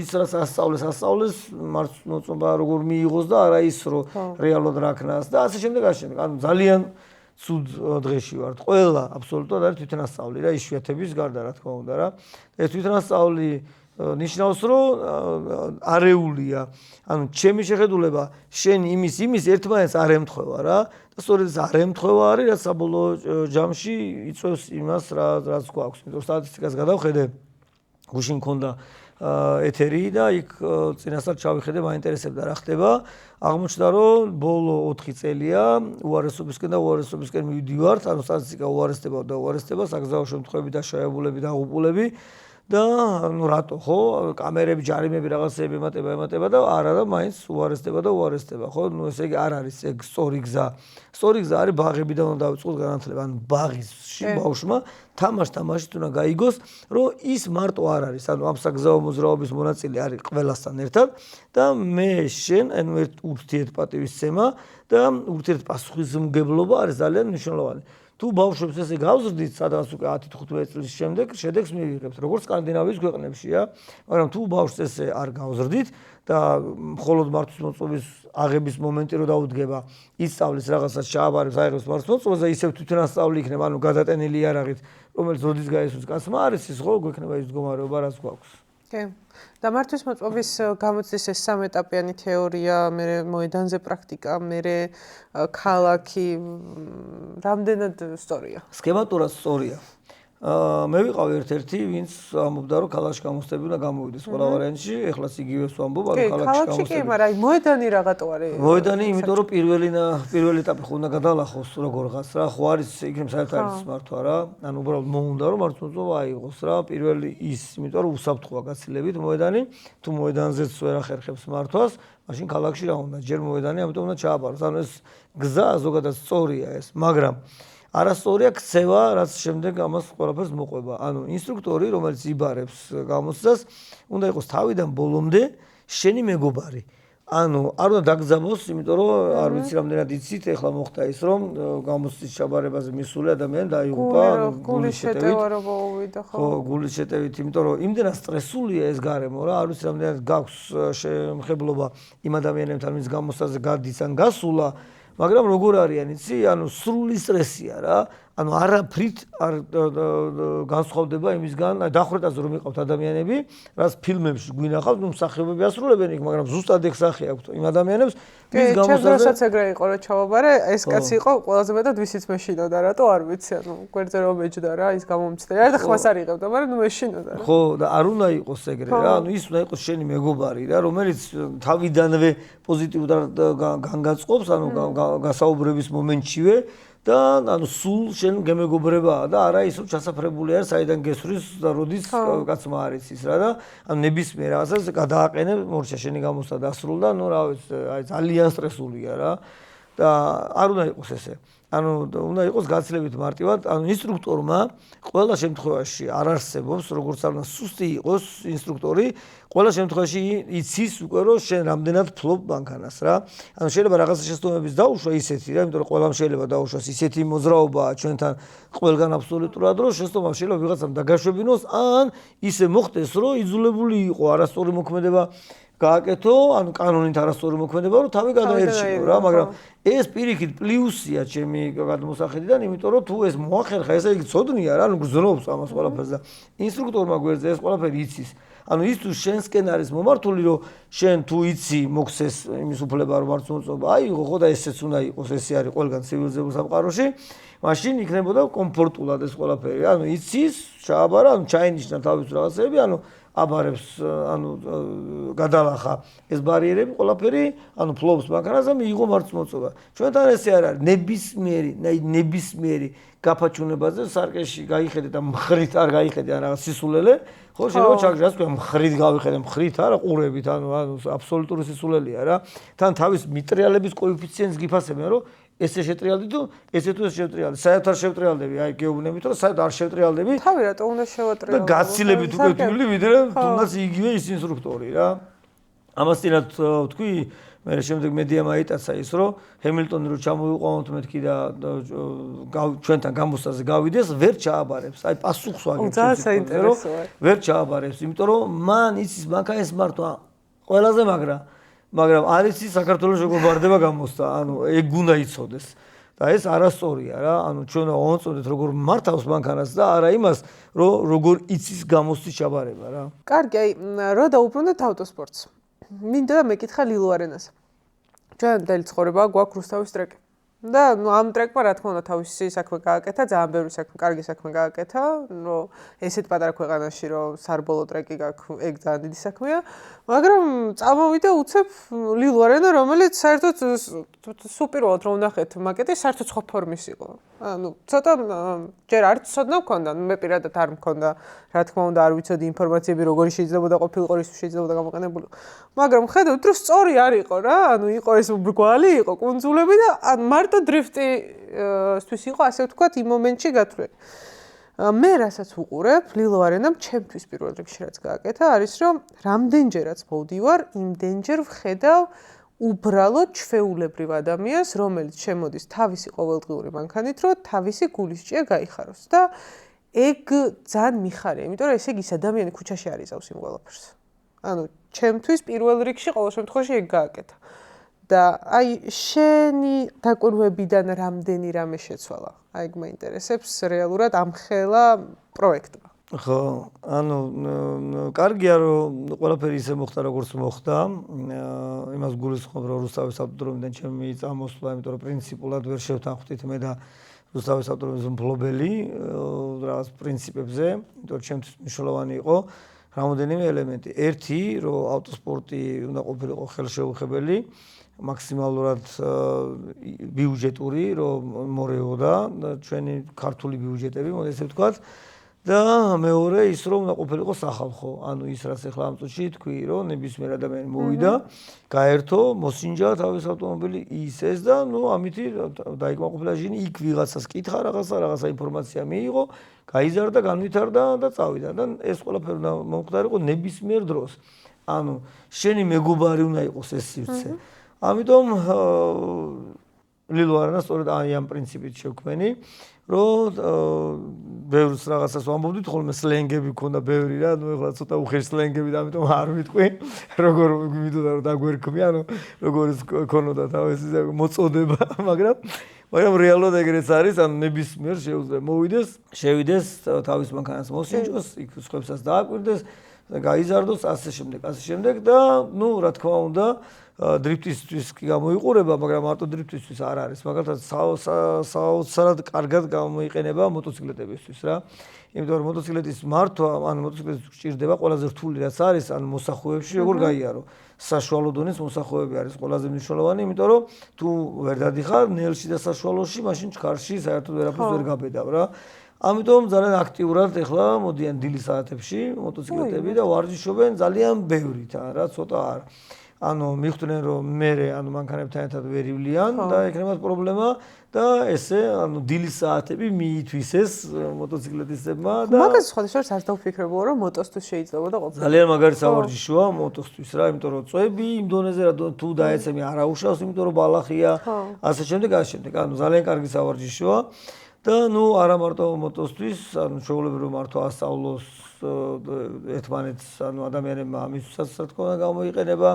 ის რაც ასწავლეს მართლმოწმობა როგორ მიიღოს და არა ის რომ რეალურად რა ქნას და ასე შემდეგ. ანუ ძალიან ცუდ დღეში ვართ. ყველა აბსოლუტურად არის თვითონასწავლი რა, იშვიათების გარდა რა თქმა უნდა რა. ეს თვითონასწავლი ნიშნავს რომ არეულია. ანუ ჩემი შეხედულება შენ იმის ერთმანეთს არ ემთხვევა რა. და სწორედ ეს არ ემთხვევა არის, რაც საბოლოო ჯამში იწვევს იმას, რაც გვაქვს. იმიტომ რომ სტატისტიკას გადავხედე, გუშინ მქონდა ეთერი და იქ წინასწარ ჩავიხედე, მაინტერესებდა რა ხდება. აღმოჩნდა რომ ბოლო 4 წელია უარესობისკენ და უარესობისკენ მივდივართ, ანუ სტატისტიკა უარესდება, საგზაო შემთხვევები და შეებულები და უყულები და ნუ რატო ხო? კამერები, ჯარიმები, რაღაცები ემატება და არა და მაინც უარესდება, ხო? ნუ ესე იგი არ არის ეგ სწორი გზა. სწორი გზა არის ბაღებიდან უნდა დავიწყოთ განათლება, ანუ ბაღში ბავშვმა თამაშით უნდა გაიგოს, რომ ის მარტო არ არის, ანუ ამ საგზაო მოძრაობის მონაწილე არის ყველასთან ერთად და მე შენ, ანუ ერთ ურთიერთპატივისცემა და ურთიერთპასუხისმგებლობა არის ძალიან მნიშვნელოვანი. თუ ბავშვებს ესე გავზრდით, სადღაც უკვე 10-15 წლის შემდეგ შედეგს მივიღებთ, როგორც სკანდინავიის ქვეყნებშია, მაგრამ თუ ბავშვს ესე არ გავზრდით და მხოლოდ მართლმოწმობის აღების მომენტი რო დაუდგება, ისწავლის რაღაცას ჩააბარებს აიღებს მართლმოწმობას და ისევ თვითონასწავლი იქნება, ანუ გადატენილი იარაღით, რომელიც როდის გაესვრის კაცმა არის ის ხო, გვექნება ის მდგომარეობა, რაც გვაქვს. კი. და მართვის მოწყობის გამოცდის ეს სამეტაპიანი თეორია, მე მოედანზე პრაქტიკა, მე ქალაქი რამდენად სწორია? სქემატურად სწორია. მე ვიყავ ერთ-ერთი, ვინც ამბობდა, რომ ქალაქში გამოცდები უნდა გამოვიდეს ყველა ვარიანტში, ეხლაც იგივეს ვამბობ, კი, ქალაქში კი, მაგრამ აი მოედანი რაღაცო არის. მოედანი, იმიტომ რომ პირველი ეტაპი ხო უნდა გადალახოს როგორღაც რა, ხო არის იქნებ საერთოდ არის მართვა რა. ანუ უბრალოდ მოუნდა რომ მართლმოწმობა აიღოს რა, პირველი ის, იმიტომ რომ უსაფრთხოა გაცილებით მოედანი, თუ მოედანზეც ვერ ახერხებს მართვას, მაშინ ქალაქში რა უნდა, ჯერ მოედანი, ამიტომ უნდა ჩააბაროს. ანუ ეს გზა ზოგადად სწორია ეს, მაგრამ არასწორია ქცევა, რაც შემდეგ ამას ყველაფერს მოყვება. ანუ ინსტრუქტორი, რომელიც იბარებს გამოცდას, უნდა იყოს თავიდან ბოლომდე შენი მეგობარი. ანუ არ უნდა დაგზავნოს, იმიტომ რომ არ ვიცი რამდენად იცით, ეხლა მოხდა ის, რომ გამოცდის ჩაბარებაზე მისული ადამიანი დაიღუპა, გულის შეტევა რო მოვიდა, ხო? ხო, გულის შეტევით, იმიტომ რომ იმდენად სტრესულია ეს გარემო რა, არ ვიცი რამდენად გაქვს შემხებლობა იმ ადამიანებთან, ვინც გამოცდაზე გადის ან გასულა, მაგრამ როგორ არიან იცი, ანუ სრული სტრესია რა. ანუ არაფრით არ განსხვავდება იმისგან, დახვრეტაზე რომ იყავთ ადამიანები, რაც ფილმებში გვინახავთ, ნუ მსახიობები ასრულებენ იქ, მაგრამ ზუსტად ეგ სახე აქვთ იმ ადამიანებს, ვინც გამოსაზე. ჩემს ეგრე იყო რა ჩავაბარე, ეს კაცი იყო ყველაზე მეტად ვისიც მეშინოდა, რატო არ ვიცი, ანუ გვერდზე რომ მეჯდა რა, ის გამომწდე. არა და ხმას არ იღებდა, მაგრამ ნუ მეშინოდა რა. ხო, და არ უნდა იყოს ეგრე რა, ანუ ის უნდა იყოს შენი მეგობარი რა, რომელიც თავიდანვე პოზიტიურად განგაწყობს, ანუ გასაუბრების მომენტშივე და ანუ სულ შენ გემეგობრებაა და არა ის რომ ჩასაფრებული არის საიდან გესვრის და როდის კაცმა არ იცის რა და ანუ ნებისმიერ რაღაცას გადააყენე მორჩა შენი გამოსდა დასრულდა ნუ რა ვიცი აი ძალიან სტრესულია რა და არ უნდა იყოს ესე ანუ უნდა იყოს გაცილებით მარტივად ანუ ინსტრუქტორმა ყველა შემთხვევაში არ არსებობს როგორც არ უნდა სუსტი იყოს ინსტრუქტორი ყველა შემთხვევაში იცის უკვე რომ შენ რამდენად ფლობ მანქანას რა ანუ შეიძლება რაღაცა შეცდომების დაუშვა ისეთი რა იმიტომ რომ ყველამ შეიძლება დაუშვას ისეთი მოძრაობაა ჩვენთან ყველგან აბსოლუტურად რომ შეცდომა შეიძლება ვიღაცამ დაგაშვებინოს ან ისე მოხდეს რომ იძულებული იყო არასწორი მოქმედება გააკეთო, ანუ კანონით არასწორი მოქმედება, რომ თავი გადაერჩიო რა, მაგრამ ეს პირიქით პლუსია ჩემი გადმოსახედიდან, იმიტომ რომ თუ ეს მოახერხა, ესე იგი ცოდნია რა, ანუ გზნობს ამას ყველაფერს და ინსტრუქტორმა გვერდზე ეს ყველაფერი იცის. ანუ ის თუ შენსკენ არის მომართული, რომ შენ თუ იცი მოხსეს იმის უფლება რომ არც მოწობა, აიღო ხო და ესეც უნდა იყოს, ესე არის ყველგან ცივილიზებულ სამყაროში, მაშინ იქნებოდა კომფორტულად ეს ყველაფერი. ანუ იცის, ჩააბარა, ანუ ჩაინიშნა თავის რაღაცები, ანუ აბარებს ანუ გადალახა ეს ბარიერები ყველაფერი ანუ ფლობს მანქანაზე მიიღო მარცხმოწობა ჩვენთან ესე არ არის ნებისმიერი გაფაჩუნებაზე სარკეში გაიხედე და მხრით არ გაიხედე ან რაღაც სისულელე ხო შეიძლება ჩაგჟას თქვა მხრით გავიხედე მხრით არა ყურებით ანუ აბსოლუტური სისულელეა რა თან თავის მიტრიალების კოეფიციენტს გიფასებენ რომ ესე შეტრიალდი თუ ესე თუ ეს შეტრიალდი. საერთოდ არ შევტრიალდები, აი გეუბნებით რომ საერთოდ არ შევტრიალდები. თავი რატო უნდა შევატრიალო? და გაცილებით უკვე ვთვლი ვიდრე თუნდაც იგივე ის ინსტრუქტორი რა. ამასთანავ თქვი მე შემდეგ მედიამ აიტაცა ის რომ ჰემილტონი რო ჩამოვიყვანოთ მეთქი და ჩვენთან გამოსაზე გავიდეს ვერ ჩააბარებს. აი პასუხს ვაგებ რომ ვერ ჩააბარებს, იმიტომ რომ მან იცის მანქანის მართვა ყველაზე მაგრამ არ იცის საქართველოს როგორ ბარდება გამოსდა, ანუ ეგ უნდა იცოდეს. და ეს არასწორია რა, ანუ ჩვენ ვამოწოდეთ როგორ მართავს მანქანას და არა იმას, რომ როგორ იცის გამოსდის ჩაბარება რა. კარგი, აი, რო დაუბრუნდეთ ავტოსპორტს. მინდა და მეკითხა ლილო არენას. ჩვენ მთელი ცხოვრება გვაქვს რუსთავის ტრეკი. და ნუ ამ ტრეკმა რა თქმა უნდა თავისი საქმე გააკეთა, ძალიან ბევრი საქმე, კარგი საქმე გააკეთა, რომ ესეთ პატარა ქვეყანაში რომ სარბოლო ტრეკი გაქვს, ეგ ძალიან დიდი საქმეა, მაგრამ წამოვიდა უცებ ლილო არენა, რომელიც საერთოდ სუპირველად რომ ვნახეთ მაკეტი, საერთოდ სხვა ფორმის იყო. ანუ ცოტა ჯერ არც ცოდნა მქონდა, მე პირადად არ მქონდა, რა თქმა უნდა არ ვიცოდი ინფორმაციები როგორი შეიძლებოდა ყოფილიყო, ის შეიძლება გამოყენებულიყო. მაგრამ ხედავთ რომ სწორი არ იყო რა, ანუ იყო ეს ბრგვალი, იყო კუნძულები და ან მარტო დრიფტისთვის იყო ასე ვთქვათ იმ მომენტში გათვლილი. მე რასაც ვუყურებ ლილო არენამ ჩემთვის პირველ რიგში რაც გააკეთა არის რომ რამდენჯერაც მოვდივარ იმდენჯერ ვხედავ უბრალოდ ჩვეულებრივ ადამიანს რომელიც შემოდის თავისი ყოველდღიური მანქანით რომ თავისი გულისჭია გაიხაროს და ეგ ძალიან მიხარია იმიტომ რომ ესე იგი ის ადამიანი ქუჩაში არ იზავს იმ ყველაფერს ანუ ჩემთვის პირველ რიგში ყოველ შემთხვევაში ეგ გააკეთა და აი შენი დაკვირვებიდან რამდენი რამე შეცვალა? აი მაინტერესებს რეალურად ამ ხელა პროექტმა. ხო, ანუ კარგია რომ ყველაფერი ისე მოხდა როგორც მოხდა. იმას გულისხმობ რომ რუსთავის ავტოდრომიდან ჩემი წამოსვლა, იმიტომ რომ პრინციპულად ვერ შევთანხმდით მე და რუსთავის ავტოდრომის მფლობელი რაღაც პრინციპებზე, იმიტომ რომ ჩემთვის მნიშვნელოვანი იყო რამოდენიმე ელემენტი. ერთი, რომ ავტოსპორტი უნდა ყოფილიყო ხელშეუხებელი, მაქსიმალურად ბიუჯეტური, რომ მორეოდა ჩვენი ქართული ბიუჯეტები, მოდი ესე ვთქვათ. და მეორე ის რომ უნდა ყოფილიყო სახალხო, ანუ ის რაც ახლა ამ წუთში თქვი, რომ ნებისმიერ ადამიანი მოვიდა, გაერთო, მოსინჯა თავის ავტომობილი ის და ნუ ამითი დაიკმაყოფილა ჟინი, იქ ვიღაცას კითხა რაღაცა ინფორმაცია მიიღო, გაიზარდა, განვითარდა და წავიდა და ეს ყველაფერი უნდა მომხდარიყო ნებისმიერ დროს. ანუ შენი მეგობარი უნდა იყოს ეს სივრცე. ამიტომ ლილო არანა სწორედ ამ პრინციპით შევქმენი, რომ ბევრს რაღაცას ვამბობდით, ხოლმე სლენგები ქონდა ბევრი რა, ნუ ეხლა ცოტა უხეშ სლენგები და ამიტომ არ ვიტყვი, როგორ მიდოდა რომ დაგვერქმი, ანუ როგორ ქონოდა თავისი მოწოდება, მაგრამ რეალურად ეგრეც არის, ანუ ნებისმიერ შეუძლია მოვიდეს, შევიდეს თავის მანქანას მოსინჯოს, იქ სხვებსაც დააკვირდეს, გაიზარდოს ასე შემდეგ და ნუ რა თქმა უნდა დრიფტისთვის კი გამოიყურება, მაგრამ მარტო დრიფტისთვის არ არის. მაგალითად საოცრად კარგად გამოიყენება მოტოციკლეტებისთვის რა. იმიტომ რომ მოტოციკლეტის მართვა, ანუ მოტოციკლეტის გჭირდება ყველაზე რთული რაც არის, ანუ მოსახუებში როგორ გაიარო. საშუალო დონის მოსახუები არის ყველაზე მნიშვნელოვანი, იმიტომ რომ თუ ვერ დადიხარ ნელში და საშუალოში, მაშინ ჩქარში საერთოდ ვერაფერს ვერ გაბედავ რა. ამიტომ ძალიან აქტიურად ეხლა მოდიან დილის საათებში მოტოციკლეტები და ვარჯიშობენ ძალიან ბევრით რა, ცოტა არ. ანუ მიხვდნენ რომ მე ანუ მანქანებთან ერთად ვერ ივლიან და ეკნებათ პრობლემა და ესე ანუ დილის საათები მიითვისეს მოტოციკლეტისტებმა და მაგას სხვადასხვა არ დავფიქრებულა რომ მოტოსთვის შეიძლება და ყოფილი. ძალიან მაგარი სავარჯიშოა მოტოსთვის რა, იმიტომ რომ წვები იმ დონეზე რა თუ დაეცემი არ აუშავს, იმიტომ რომ ბალახია, ასე შემდეგ. ანუ ძალიან კარგი სავარჯიშოა და ნუ არა მარტო მოტოსთვის, ანუ შეუძლებელი რომ მარტო ასწავლოს ერთმანეთს, ანუ ადამიანებმა ამისთვისაც რა თქმა უნდა გამოიყენება,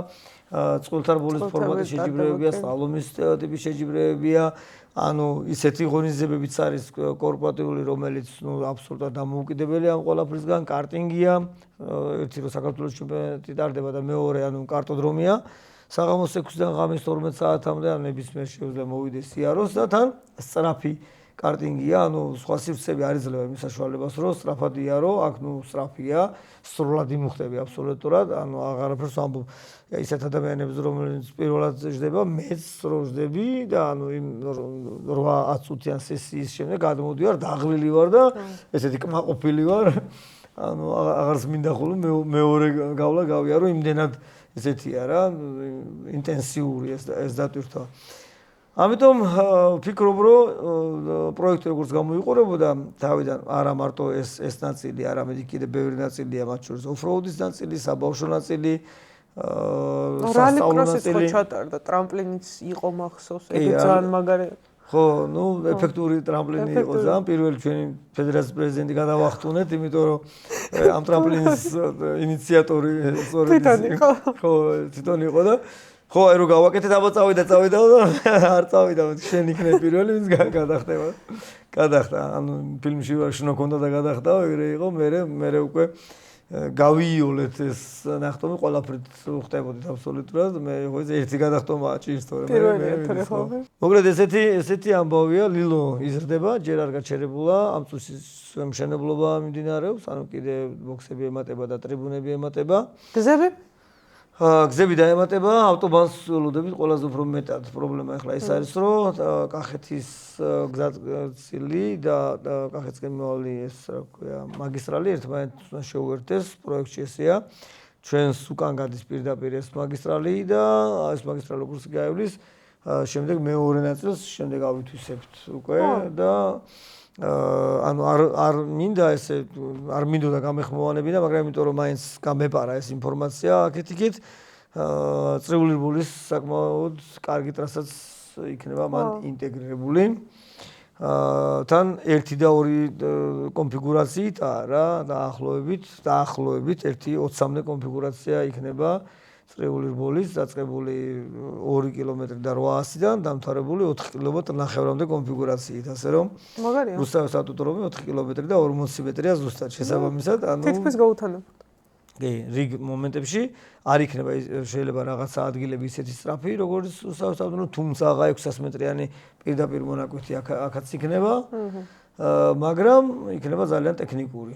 წყვილთარბოლის ფორმატის შეჯიბრებებია, სლალომის ტიპის შეჯიბრებებია, ანუ ისეთი ღონისძიებებიც არის კორპორატიული, რომელიც ნუ აბსოლუტურად დამოუკიდებელი ამ ყველაფრისგან, კარტინგია, ერთი რომ საქართველოს ჩემპიონატი ტარდება და მეორე ანუ კარტოდრომია. საღამოს 6-დან ღამის 12 საათამდე ან ნებისმიერ შეუძლია მოვიდეს იაროს და თან სწრაფი კარტინგია, ანუ სხვა სივრცეები არ იძლევა იმ საშუალებას, რომ სწრაფად იარო, აქ ნუ სწრაფია, სრულად იმუხტები აბსოლუტურად, ანუ აღარაფერს ვამბობ ისეთ ადამიანებს, რომელიც პირველად ჟდება, მეც რო ჟდები და ანუ იმ 8-10 წუთიან სესიის შემდეგ გადმოდივარ, დაღლილი ვარ და ესეთი კმაყოფილი ვარ. ანუ აღარც მინდა ხოლმე მეორე გავლა გავიარო, იმდენად ესეთია რა, ინტენსიური ეს დატვირთვა. ამიტომ ვფიქრობ, რომ პროექტი როგორც გამოიყურებოდა თავიდან არა მარტო ეს ნაწილი, არამედ კიდე ბევრი ნაწილია, მათ შორის ოფროუდის ნაწილი, საბავშვო ნაწილი, სასწავლო ნაწილი. ჩატარდა, ტრამპლინიც იყო მახსოვს, ეგ ძალიან მაგარი. ხო, ნუ ეფექტური ტრამპლინი იყო ძალიან, პირველი ჩვენი ფედერაციის პრეზიდენტი გადავახტუნეთ, იმიტომ რომ ამ ტრამპლინის ინიციატორი სწორედ ხო, თვითონ იყო და ხო, აი რო გავაკეთეთ, აბა წავიდა და არ წავიდა, შენ იქნებ პირველი, ვინც გადახტება. გადახტა, ანუ ფილმში ვარ შნო ქონდა და გადახტა, ეგრე იყო, მე უკვე გავიოლეთ ეს ნახტომი, ყველაფრით ხდებოდით აბსოლუტურად, მე ხო ერთი გადახტომაა ჭირს თორე მე. მოკლედ ესეთი ამბავია, ლილო იზრდება, ჯერ არ გაჩერებულა, ამ წუთის მშენებლობა მიმდინარეობს, ანუ კიდე ბოქსები ემატება და ტრიბუნები ემატება. გზები დაემატება, ავტობანს ველოდებით ყველაზე უფრო მეტად პრობლემა ახლა ის არის, რომ კახეთის გზატკეცილი და კახეთისკენ მიმავალი ეს რა ქვია, მაგისტრალი ერთმანეთს უნდა შეუერთდეს, პროექტში ესეა. ჩვენს უკან გადის პირდაპირ ეს მაგისტრალი და ეს მაგისტრალი როგორც გაივლის, შემდეგ მეორე ნაწილს შემდეგ ავითვისებთ უკვე და ანუ არ მინდა ესე არ მინდოდა გამეხმოვანებინა, მაგრამ იმიტომ რომ მაინც გამეპარა ეს ინფორმაცია აქეთ-იქით, წრიულირბულის საკმაოდ კარგი ტრასაც იქნება მან ინტეგრირებული. თან 1 და 2 კონფიგურაციით რა, დაახლოებით 1-20-მდე კონფიგურაცია იქნება წრიული რბოლის დაწყებული 2 კილომეტრი და 800-დან დამთავრებული 4 კილომეტრი ნახევრამდე კონფიგურაციით, ასე რომ მაგარია. რუსთავის ავტოდრომი 4 კილომეტრი და 40 მეტრია ზუსტად შესაბამისად, თითქმის გაუთანაბრდა. კი, რიგ მომენტებში არ იქნება შეიძლება რაღაცა ადგილები ისეთი სწრაფი, როგორც რუსთავის ავტოდრომი, თუმცა 600 მეტრიანი პირდაპირ მონაკვეთი აქაც იქნება, მაგრამ იქნება ძალიან ტექნიკური.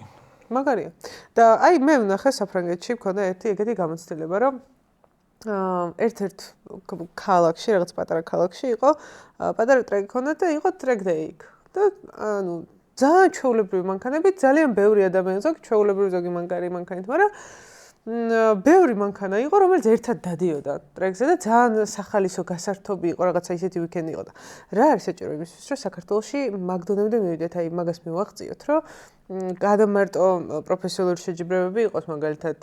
მაგარია. და აი მე ვნახე საფრანგეთში მქონდა ეგეთი გამოცდილება, რომ ერთ-ერთ ქალაქში, რაღაც პატარა ქალაქში იყო პატარა ტრეკი ქონდა და იყო ტრეკ დეი. და ანუ ძალიან ჩვეულებრივი მანქანები, ძალიან ბევრი ადამიანი ზოგი ჩვეულებრივი ზოგი მანქანით, მაგრამ ბევრი მანქანა იყო, რომელიც ერთად დადიოდა ტრეკზე და ძალიან სახალისო გასართობი იყო, რაღაცა ისეთი ვიკენდი იყო და რა არის საჭირო იმისთვის, რომ საქართველოში მაგდონემდე მივიდეთ, აი მაგას მივაღწიოთ, რომ გადამარტო პროფესიონალური შეჯიბრებები იყოს, მაგალითად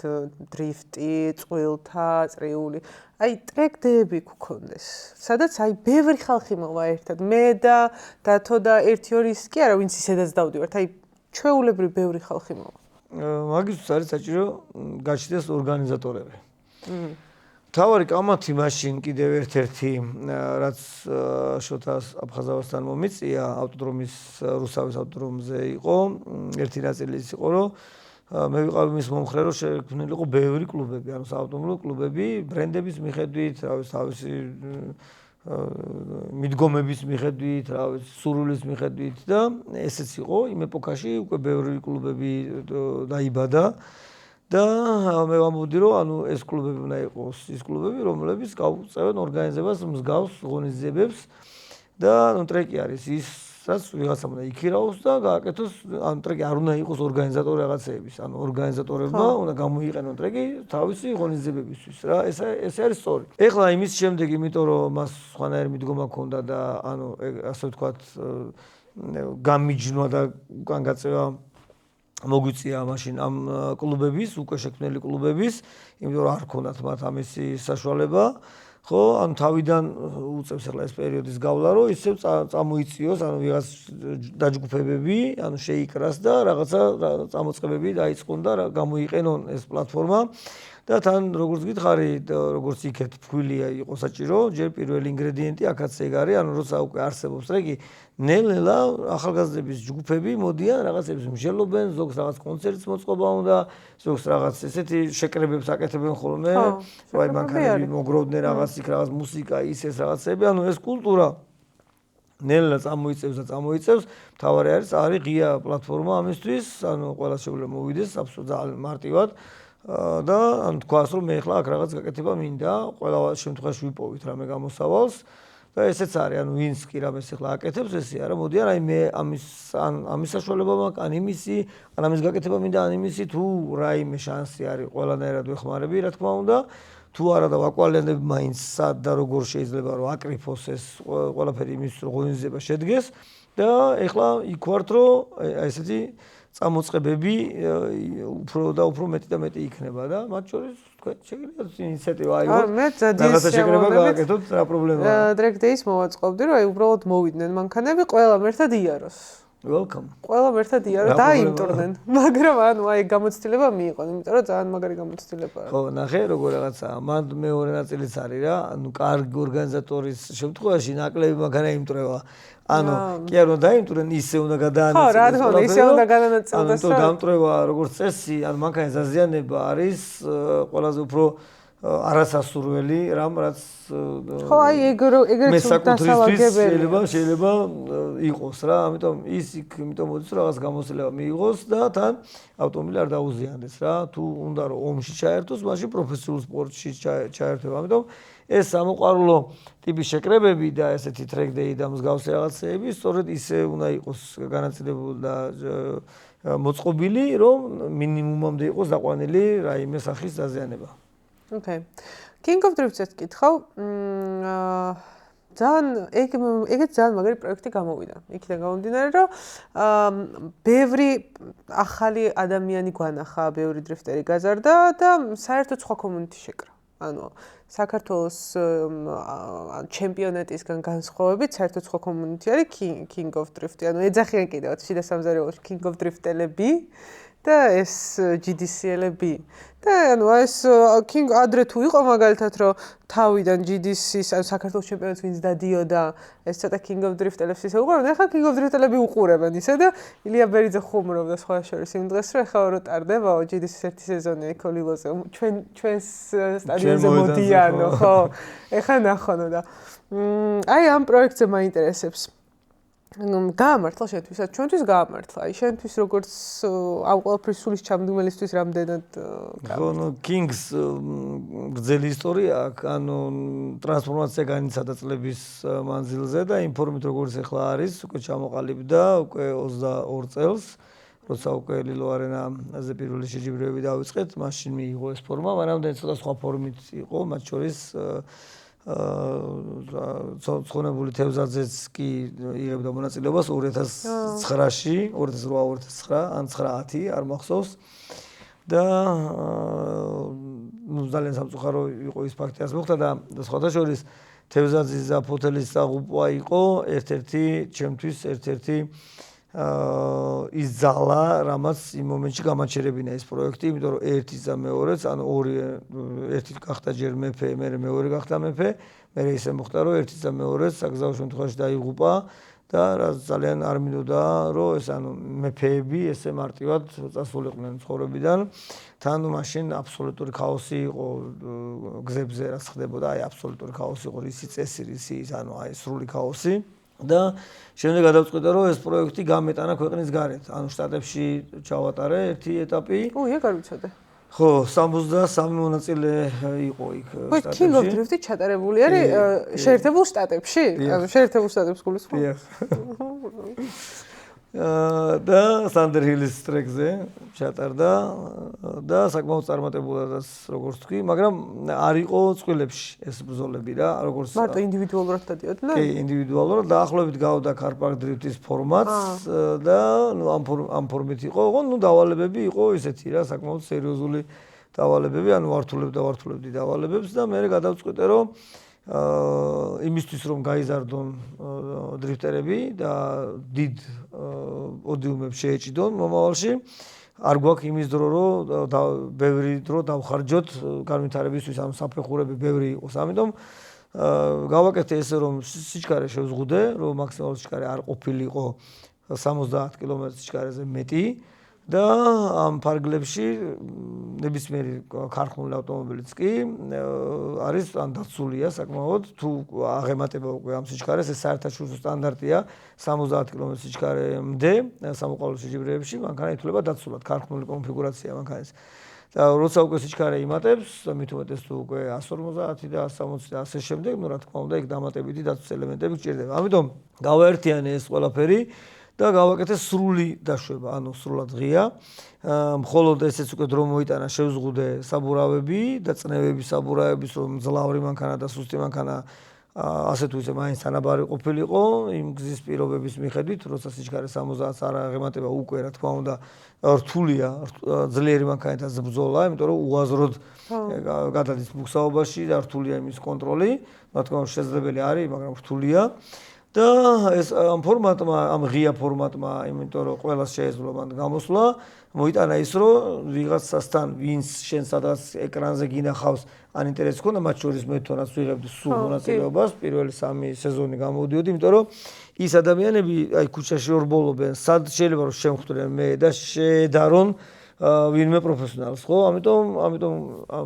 დრიფტი, წყვილთა, წრიული. აი ტრეკდეები გქონდეს, სადაც აი ბევრი ხალხი მოვა ერთად. მე და დათო და 1-2 ის კი არა, ვინც ისედაც დავდივართ, აი ჩვეულებრივი ბევრი ხალხი მოვა. მაგისთვის არის საჭირო გაჩნდეს ორგანიზატორები. მთავარი კამათი მაშინ კიდევ ერთ-ერთი რაც შოთას აფხაზავასთან მომიწია ავტოდრომის რუსთავის ავტოდრომზე იყო, ერთი ნაწილი ის იყო, რომ მე ვიყავი მის მომხრე, რომ შექმნილი იყო ბევრი კლუბები, ანუ საავტომობილო კლუბები, ბრენდების მიხედვით, თავისი მიდგომების მიხედვით, სურვილის მიხედვით და ესეც იყო იმ ეპოქაში უკვე ბევრი კლუბები დაიბადა და მე ვამბობდი რომ ანუ ეს კლუბები უნდა იყოს ის კლუბები, რომლებიც გაუწევენ ორგანიზებას მსგავს ღონისძიებებს და ანუ ტრეკი არის ის რაც ვიღაცამ უნდა იქირაოს და გააკეთოს, ანუ ტრეკი არ უნდა იყოს ორგანიზატორი რაღაცეების, ანუ ორგანიზატორებმა უნდა გამოიყენონ ტრეკი თავისი ღონისძიებებისთვის რა, ეს არის სწორი. ეხლა იმის შემდეგ, იმიტომ რომ მას სხვანაირი მიდგომა ჰქონდა და ანუ ასე ვთქვათ გამიჯნვა და უკან გაწევა მოგვიწია მაშინ ამ კლუბების, უკვე შექმნილი კლუბების, იმიტომ რომ არ ჰქონდათ მათ ამისი საშუალება. ხო, ანუ თავიდან უწევს ახლა ეს პერიოდის გავლა, რომ ისევ წამოიწიოს, ანუ ვიღაც დაჯგუფებები, ანუ შეიკრას და რაღაცა წამოწყებები დაიწყონ და გამოიყენონ ეს პლატფორმა. და თან როგორც გითხარი, როგორც იქეთ ფქვილია იყო საჭირო, ჯერ პირველი ინგრედიენტი აქაც ეგ არის, ანუ როცა უკვე არსებობს ტრეკი, ნელ-ნელა ახალგაზრდების ჯგუფები მოდიან, რაღაცებს მსჯელობენ, ზოგს რაღაც კონცერტს მოწყობა უნდა, ზოგს რაღაც ესეთი შეკრებებს აკეთებენ ხოლმე, აი მანქანები მოგროვდნენ რაღაც იქ რაღაც მუსიკა, ის ეს რაღაცები, ანუ ეს კულტურა ნელა წამოიწევს და წამოიწევს, მთავარი არის ღია პლატფორმა ამისთვის, ანუ ყველა შეუძლია მოვიდეს, აბსოლუტურად ძალიან მარტივად. და ან თქვას რომ მე ახლა აქ რაღაც გაკეთება მინდა, ყველა შემთხვევაში ვიპოვით რამე გამოსავალს და ესეც არის, ანუ ვინც კი რამეს ახლა აკეთებს, ესეა რა, მოდიან აი მე ამის საშუალება მაქვს, ან იმისი, ან ამის გაკეთება მინდა, ან იმისი თუ რაიმე შანსი არის, ყველანაირად ვეხმარები, რა თქმა უნდა, თუ არა და ვაკვალიანებ მაინც სად და როგორ შეიძლება რომ აკრიფოს ეს ყველაფერი იმის ღონისძიება შედგეს და ახლა იქ ვართ რომ ესეთი წამოწყებები უფრო და უფრო მეტი და მეტი იქნება და მათ შორის თქვენ შეგიძლიათ ინიციატივა აიღოთ. მე რაღაცა შეკრება გააკეთოთ, რა პრობლემაა. ტრეკ დეის მოვაწყობდი, რომ აი უბრალოდ მოვიდნენ მანქანები, ყველამ ერთად იაროს. Welcome. ყველამ ერთად იარო დაიმტვრდნენ, მაგრამ ანუ აი გამოცდილება მიიღონ, იმიტომ რომ ძალიან მაგარი გამოცდილებაა. ხო, ნახე როგორ რაღაცაა. მან მეორე ნაწილიც არის რა, ანუ კარგი ორგანიზატორის შემთხვევაში ნაკლები მანქანა იმტრევა. ანუ კი არ უნდა დაიმტვრენ, ისე უნდა გადაანაწილოს. ხო, რა თქმა უნდა, ისე უნდა გადაანაწილოს. ანუ დამტრევა როგორც წესი, ანუ მანქანის დაზიანება არის ყველაზე უფრო არასასურველი რამ რაც ხო აი ეგრეც დასალაგებელი შეიძლება იყოს რა, ამიტომ ის იქ იმიტომ მოდის რომ რაღაც გამოცდილება მიიღოს და თან ავტომობილი არ დაუზიანდეს რა, თუ უნდა რომ ომში ჩაერთოს, მაშინ პროფესიულ სპორტში ჩაერთება, ამიტომ ეს სამოყვარულო ტიპის შეკრებები და ესეთი ტრეკ დეი და მსგავსი რაღაცეები სწორედ ისე უნდა იყოს განაწილებული და მოწყობილი, რომ მინიმუმამდე იყოს დაყვანილი რაიმე სახის დაზიანება. Okay. King of Drifts-ს კითხავ, ძალიან ეგეც ძალიან მაგარი პროექტი გამოვიდა. იქიდან გამომდინარე, რომ ბევრი ახალი ადამიანი გვანახა, ბევრი დრიფტერი გაზარდა და საერთოდ სხვა კომუნიტი შეკრა. ანუ საქართველოს ჩემპიონატისგან განსხვავებით, საერთოდ სხვა კომუნიტი არის King of Drift. ანუ ეძახიან კიდევ შიდა სამზარეულოში King of Drift-ელები. და ეს GDC-ელები. და ანუ ეს King ადრე თუ იყო მაგალითად რომ თავიდან GDC-ის ან საქართველოს ჩემპიონატს ვინც დადიოდა ეს ცოტა King of Drift-ელებს ისე უყურებენ, ახლა King of Drift-ელები უყურებენ ისე და ილია ბერიძე ხუმრობდა სხვა შორის იმ დღეს რომ ახლა რო ტარდებაო GDC-ის ერთი სეზონი ეკოლილოზე ჩვენს სტადიონზე მოდიანო ხო ახლა ნახონო და აი ამ პროექტზე მაინტერესებს გაამართლა შენთვის, ჩვენთვის გაამართლა. აი შენთვის როგორც ამ ყველაფრის სულის ჩამდგმელისთვის რამდენად ხო, ნუ Kings გრძელი ისტორია აქვს, ანუ ტრანსფორმაცია განიცადა წლების მანძილზე და ინფორმით როგორც ახლა არის, უკვე ჩამოყალიბდა უკვე 22 წელს, როცა უკვე ლილო არენაზე პირველი შეჯიბრებები დავიწყეთ, მაშინ მიიღო ეს ფორმა, მანამდე ცოტა სხვა ფორმით იყო, მათ შორის ცხონებული თევზაძეც კი იღებდა მონაწილეობას 2009-ში, 2008-2009 ან 9-10 არ მახსოვს და ნუ ძალიან სამწუხარო იყო ის ფაქტი რაც მოხდა და სხვათა შორის თევზაძის და ფოთელის წაღუპვა იყო ერთ-ერთი ჩემთვის ერთ-ერთი ის ძალა, რამაც იმ მომენტში გამაჩერებინა ეს პროექტი, იმიტომ რომ ერთის და მეორეც, ანუ ორი ერთი გახდა ჯერ მეფე, მეორე გახდა მეფე, მე ისე მოხდა, რომ ერთის და მეორეც საგზაო შემთხვევაში დაიღუპა და რაც ძალიან არ მინდოდა, რომ ეს ანუ მეფეები ესე მარტივად წასულიყვნენ ცხოვრებიდან. თან მაშინ აბსოლუტური ქაოსი იყო გზებზე, რაც ხდებოდა, აი აბსოლუტური ქაოსი იყო, რისი წესი, რისი ანუ აი სრული ქაოსი. და შემდეგ გადავწყვიტე რომ ეს პროექტი გამეტანა ქვეყნის გარეთ. ანუ შტატებში ჩავატარე ერთი ეტაპი. ეგ არ ვიცოდე. ხო, 63 მონაწილე იყო იქ შტატებში. King of Drift-ი ჩატარებული არის შეერთებულ შტატებში? ანუ შეერთებულ შტატებს გულისხმობ? და Sanders Trek-ზე ჩატარდა და საკმაოდ წარმატებულადაც როგორც თქვი, მაგრამ არ იყო წყვილებში ეს ბრძოლები რა, როგორც მარტო ინდივიდუალურად დადიოდნენ? კი, ინდივიდუალურად დაახლოებით გავდა Car Park Drift-ის ფორმატს და ნუ ამ ფორმით იყო, ნუ დავალებები იყო ისეთი რა, საკმაოდ სერიოზული დავალებები, ანუ ვართულებდი დავალებებს და მე გადავწყვიტე რომ იმისთვის რომ გაიზარდონ დრიფტერები და დიდ პოდიუმებს შეეჭიდონ მომავალში არ გვაქვს იმის დრო რომ ბევრი დრო დავხარჯოთ განვითარებისთვის ანუ საფეხურები ბევრი იყოს ამიტომ გავაკეთე ესე რომ სიჩქარე შევზღუდე რომ მაქსიმალური სიჩქარე არ ყოფილიყო 70 კილომეტრის სიჩქარეზე მეტი და ამ ფარგლებში ნებისმიერი ქარხნული ავტომობილიც კი არის ან დაცულია საკმაოდ თუ აღემატება უკვე ამ სიჩქარეს ეს საერთაშორისო სტანდარტია 70 კილომეტრის სიჩქარემდე სამოყვარულო შეჯიბრებებში მანქანა ითვლება დაცულად ქარხნული კონფიგურაცია მანქანის და როცა უკვე სიჩქარე იმატებს მით უმეტეს თუ უკვე 150 და 160 და ასე შემდეგ ნუ რა თქმა უნდა იქ დამატებითი დაცვის ელემენტები გჭირდება ამიტომ გავაერთიანე ეს ყველაფერი და გავაკეთე სრული დაშვება, ანუ სრულად ღია. მხოლოდ ესეც უკვე დრო მოიტანა შევზღუდე საბურავები და წნევების საბურავების რომ ძლავრი მანქანა და სუსტი მანქანა ასე თუ ისე მაინც თანაბარი ყოფილიყო იმ გზის პირობების მიხედვით, როცა სიჩქარე 70-ს არ აღემატება უკვე რა თქმა უნდა რთულია ძლიერი მანქანითაც ბრძოლა, იმიტომ რომ უაზროდ გადადის მუხსაობაში და რთულია იმის კონტროლი, რა თქმა უნდა შესაძლებელი არის, მაგრამ რთულია. და ეს ამ ფორმატმა, ამ ღია ფორმატმა, იმიტომ რომ ყველას შეეძლო მან გამოსვლა, მოიტანა ის რომ ვიღაცასთან ვინც შენ სადაც ეკრანზე გინახავს, ან ინტერესი ქონდა, მათ შორის მე თორაც ვიღებდი სულ მონაწილეობას, პირველი 3 სეზონი გამოვდიოდი, იმიტომ რომ ის ადამიანები აი ქუჩაში ორბოლობენ, სად შეიძლება რომ შემხვდნენ მე და შედარონ ვინმე პროფესიონალს, ხო? ამიტომ